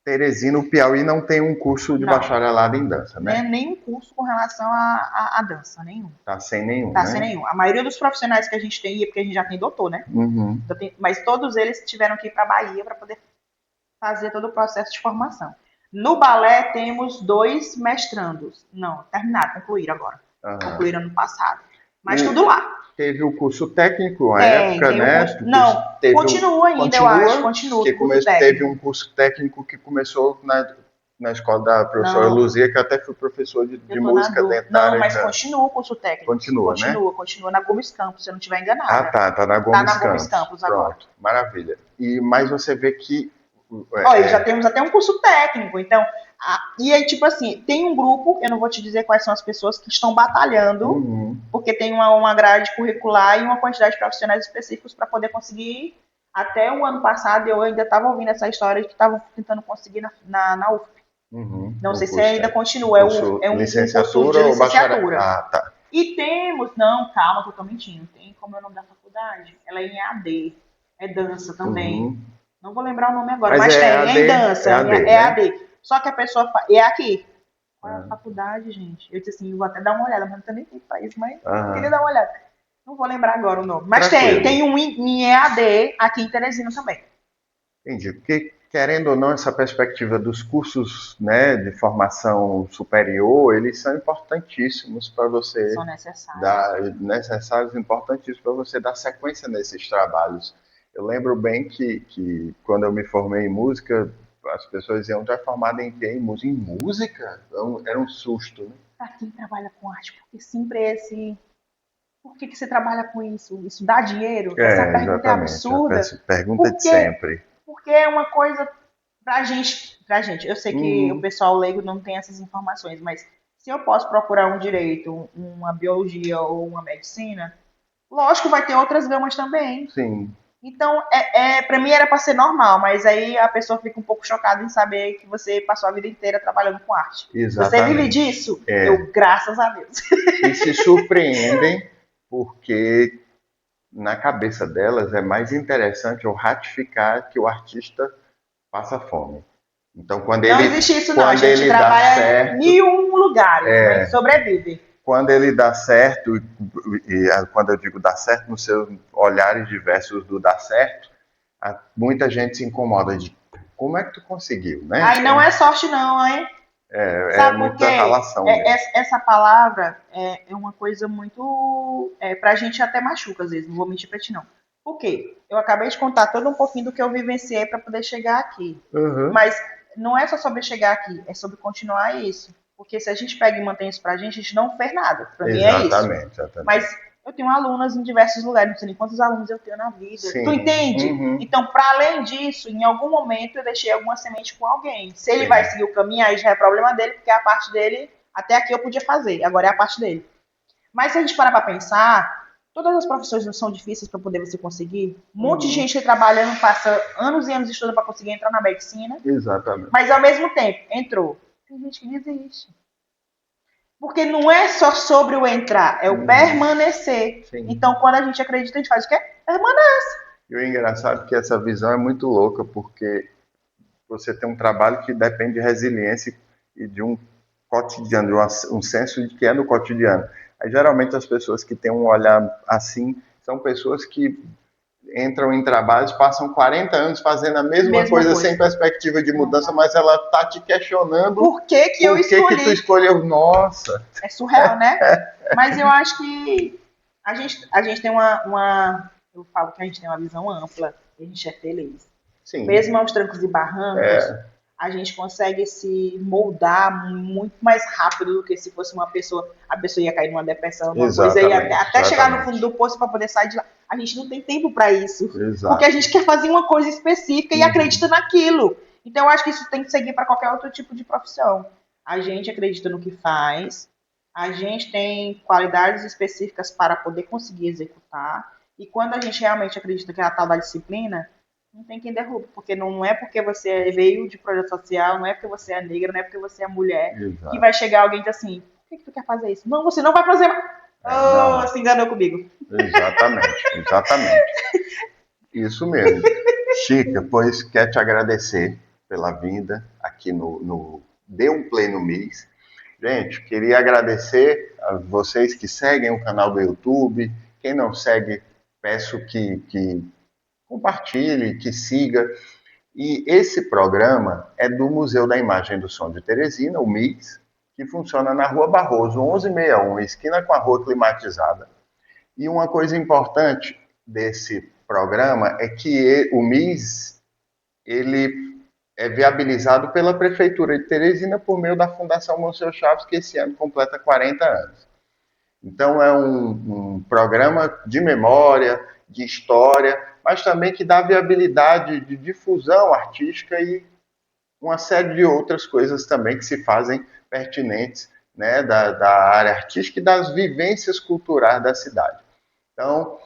Teresina, o Piauí não tem um curso de Não, bacharelado em dança, né? nenhum curso com relação à dança, nenhum. Tá sem nenhum, Tá sem né? nenhum. A maioria dos profissionais que a gente tem, porque a gente já tem doutor, né? Uhum. Mas todos eles tiveram que ir para a Bahia para poder fazer todo o processo de formação. No balé temos 2 mestrandos. Não, terminaram, concluíram agora. Concluíram ano passado. Mas tudo lá. Teve o curso técnico à época, tem né? curso, não, continua ainda, eu acho. Continua o curso técnico. Teve um curso técnico que começou na escola da professora Luzia, que até fui professor de música dentro da área. Não, mas continua o curso técnico. Continua, né? Continua na Gomes Campos, se eu não estiver enganada. Tá na Gomes Campos agora. Pronto, maravilha. Mas você vê que... Olha, já temos até um curso técnico, então... e aí, tipo assim, tem um grupo, eu não vou te dizer quais são as pessoas que estão batalhando, porque tem uma grade curricular e uma quantidade de profissionais específicos para poder conseguir. Até o ano passado eu ainda estava ouvindo essa história de que estavam tentando conseguir na UFP. Não sei se ainda continua, é um curso de licenciatura. Tá. E temos, não, calma que eu tô mentindo, tem como é o nome da faculdade? Ela é em AD, é dança também. Não vou lembrar o nome agora, mas tem, é em dança, é AD. Só que a pessoa é aqui. Qual é a faculdade, gente? Eu disse assim, eu vou até dar uma olhada, mas não tem nem tempo pra isso, mas eu queria dar uma olhada. Não vou lembrar agora o nome. Mas tem um em EAD aqui em Teresina também. Entendi, porque querendo ou não, essa perspectiva dos cursos, né, de formação superior, eles são importantíssimos para você... São necessários. Importantíssimos para você dar sequência nesses trabalhos. Eu lembro bem que quando eu me formei em música, as pessoas diziam, já é formado em quê? Em música? Em música? Era um susto, né? Para quem trabalha com arte, porque sempre é esse... Por que você trabalha com isso? Isso dá dinheiro? Essa pergunta é absurda. Pergunta de sempre. Porque é uma coisa pra gente. Eu sei que o pessoal leigo não tem essas informações, mas se eu posso procurar um direito, uma biologia ou uma medicina, lógico, vai ter outras gamas também. Sim. Então, para mim era para ser normal, mas aí a pessoa fica um pouco chocada em saber que você passou a vida inteira trabalhando com arte. Exatamente. Você vive disso? Eu, graças a Deus. E se surpreendem porque na cabeça delas é mais interessante ou ratificar que o artista passa fome. Então, quando não existe isso, não. A gente trabalha em 1001 lugares, mas sobrevive. Quando ele dá certo, e quando eu digo dar certo, nos seus olhares diversos do dar certo, muita gente se incomoda de como é que tu conseguiu, né? Aí não é sorte não, hein? Sabe muita relação. Essa palavra é uma coisa muito... pra gente até machuca às vezes, não vou mentir pra ti não. Por quê? Eu acabei de contar todo um pouquinho do que eu vivenciei para poder chegar aqui. Mas não é só sobre chegar aqui, é sobre continuar isso. Porque se a gente pega e mantém isso pra gente, a gente não fez nada. Pra mim é isso. Exatamente. Mas eu tenho alunas em diversos lugares, não sei nem quantos alunos eu tenho na vida. Sim. Tu entende? Então, para além disso, em algum momento eu deixei alguma semente com alguém. Se ele vai seguir o caminho, aí já é problema dele, porque a parte dele, até aqui eu podia fazer, agora é a parte dele. Mas se a gente parar para pensar, todas as profissões não são difíceis para poder você conseguir. Um monte de gente trabalhando, passa anos e anos estudando para conseguir entrar na medicina. Exatamente. Mas ao mesmo tempo, entrou. Tem gente que desiste. Porque não é só sobre o entrar, é o permanecer. Sim. Então, quando a gente acredita, a gente faz o quê? Permanece. E o engraçado é que essa visão é muito louca, porque você tem um trabalho que depende de resiliência e de um cotidiano, de um senso de que é no cotidiano. Aí, geralmente, as pessoas que têm um olhar assim são pessoas que entram em trabalhos, passam 40 anos fazendo a mesma Mesma coisa coisa. sem perspectiva de mudança, mas ela tá te questionando Por que que eu por que que tu escolhi? escolheu. Nossa, É surreal, né? Mas eu acho que a gente tem eu falo que a gente tem uma visão ampla, e a gente é feliz. sim, Mesmo aos trancos e barrancos, é, a gente consegue se moldar muito mais rápido do que se fosse uma pessoa, a pessoa ia cair numa depressão, numa coisa, ia exatamente, até chegar no exatamente, fundo do poço para poder sair de lá. A gente não tem tempo para isso, porque a exato. gente quer fazer uma coisa específica e Uhum. acredita naquilo. Então eu acho que isso tem que seguir para qualquer outro tipo de profissão. A gente acredita no que faz, a gente tem qualidades específicas para poder conseguir executar, e quando a gente realmente acredita que é a tal da disciplina, não tem quem derrube, porque não é porque você veio de projeto social, não é porque você é negra, não é porque você é mulher, que Exato. vai chegar alguém e dizer assim, por que tu quer fazer isso? Não, você não vai fazer. Oh, Não, se enganou comigo. exatamente, exatamente. Isso mesmo. Chica, pois quer te agradecer pela vinda aqui no Dê um Play no MIS. Gente, queria agradecer a vocês que seguem o canal do YouTube. Quem não segue, peço que compartilhe, que siga. E esse programa é do Museu da Imagem do Som de Teresina, o MIS, que funciona na Rua Barroso, 1161, esquina com a rua climatizada. E uma coisa importante desse programa é que o MIS ele é viabilizado pela Prefeitura de Teresina por meio da Fundação Monsenhor Chaves, que esse ano completa 40 anos. Então é um programa de memória, de história, mas também que dá viabilidade de difusão artística e uma série de outras coisas também que se fazem pertinentes, né, da área artística e das vivências culturais da cidade. Então,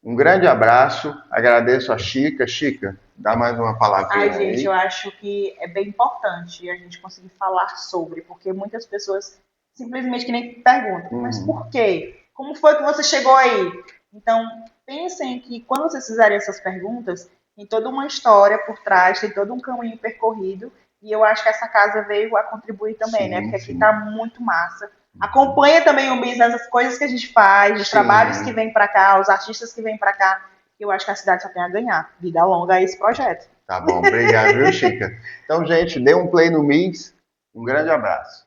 um grande abraço, agradeço a Chica. Chica, dá mais uma Ai, palavrinha gente, eu aí. acho que é bem importante a gente conseguir falar sobre, porque muitas pessoas simplesmente que nem perguntam, mas Uhum. por quê? Como foi que você chegou aí? Então, pensem que quando vocês fizerem essas perguntas, tem toda uma história por trás, tem todo um caminho percorrido, e eu acho que essa casa veio a contribuir também, né? Sim, Porque aqui tá sim. muito massa. Acompanha também o Bis nessas coisas que a gente faz, os trabalhos que Sim, vêm para cá, os artistas que vêm para cá. Eu acho que a cidade só tem a ganhar. Vida longa a esse projeto. tá bom. Obrigado, viu, Chica? Então, gente, dê um play no Mix. Um grande abraço.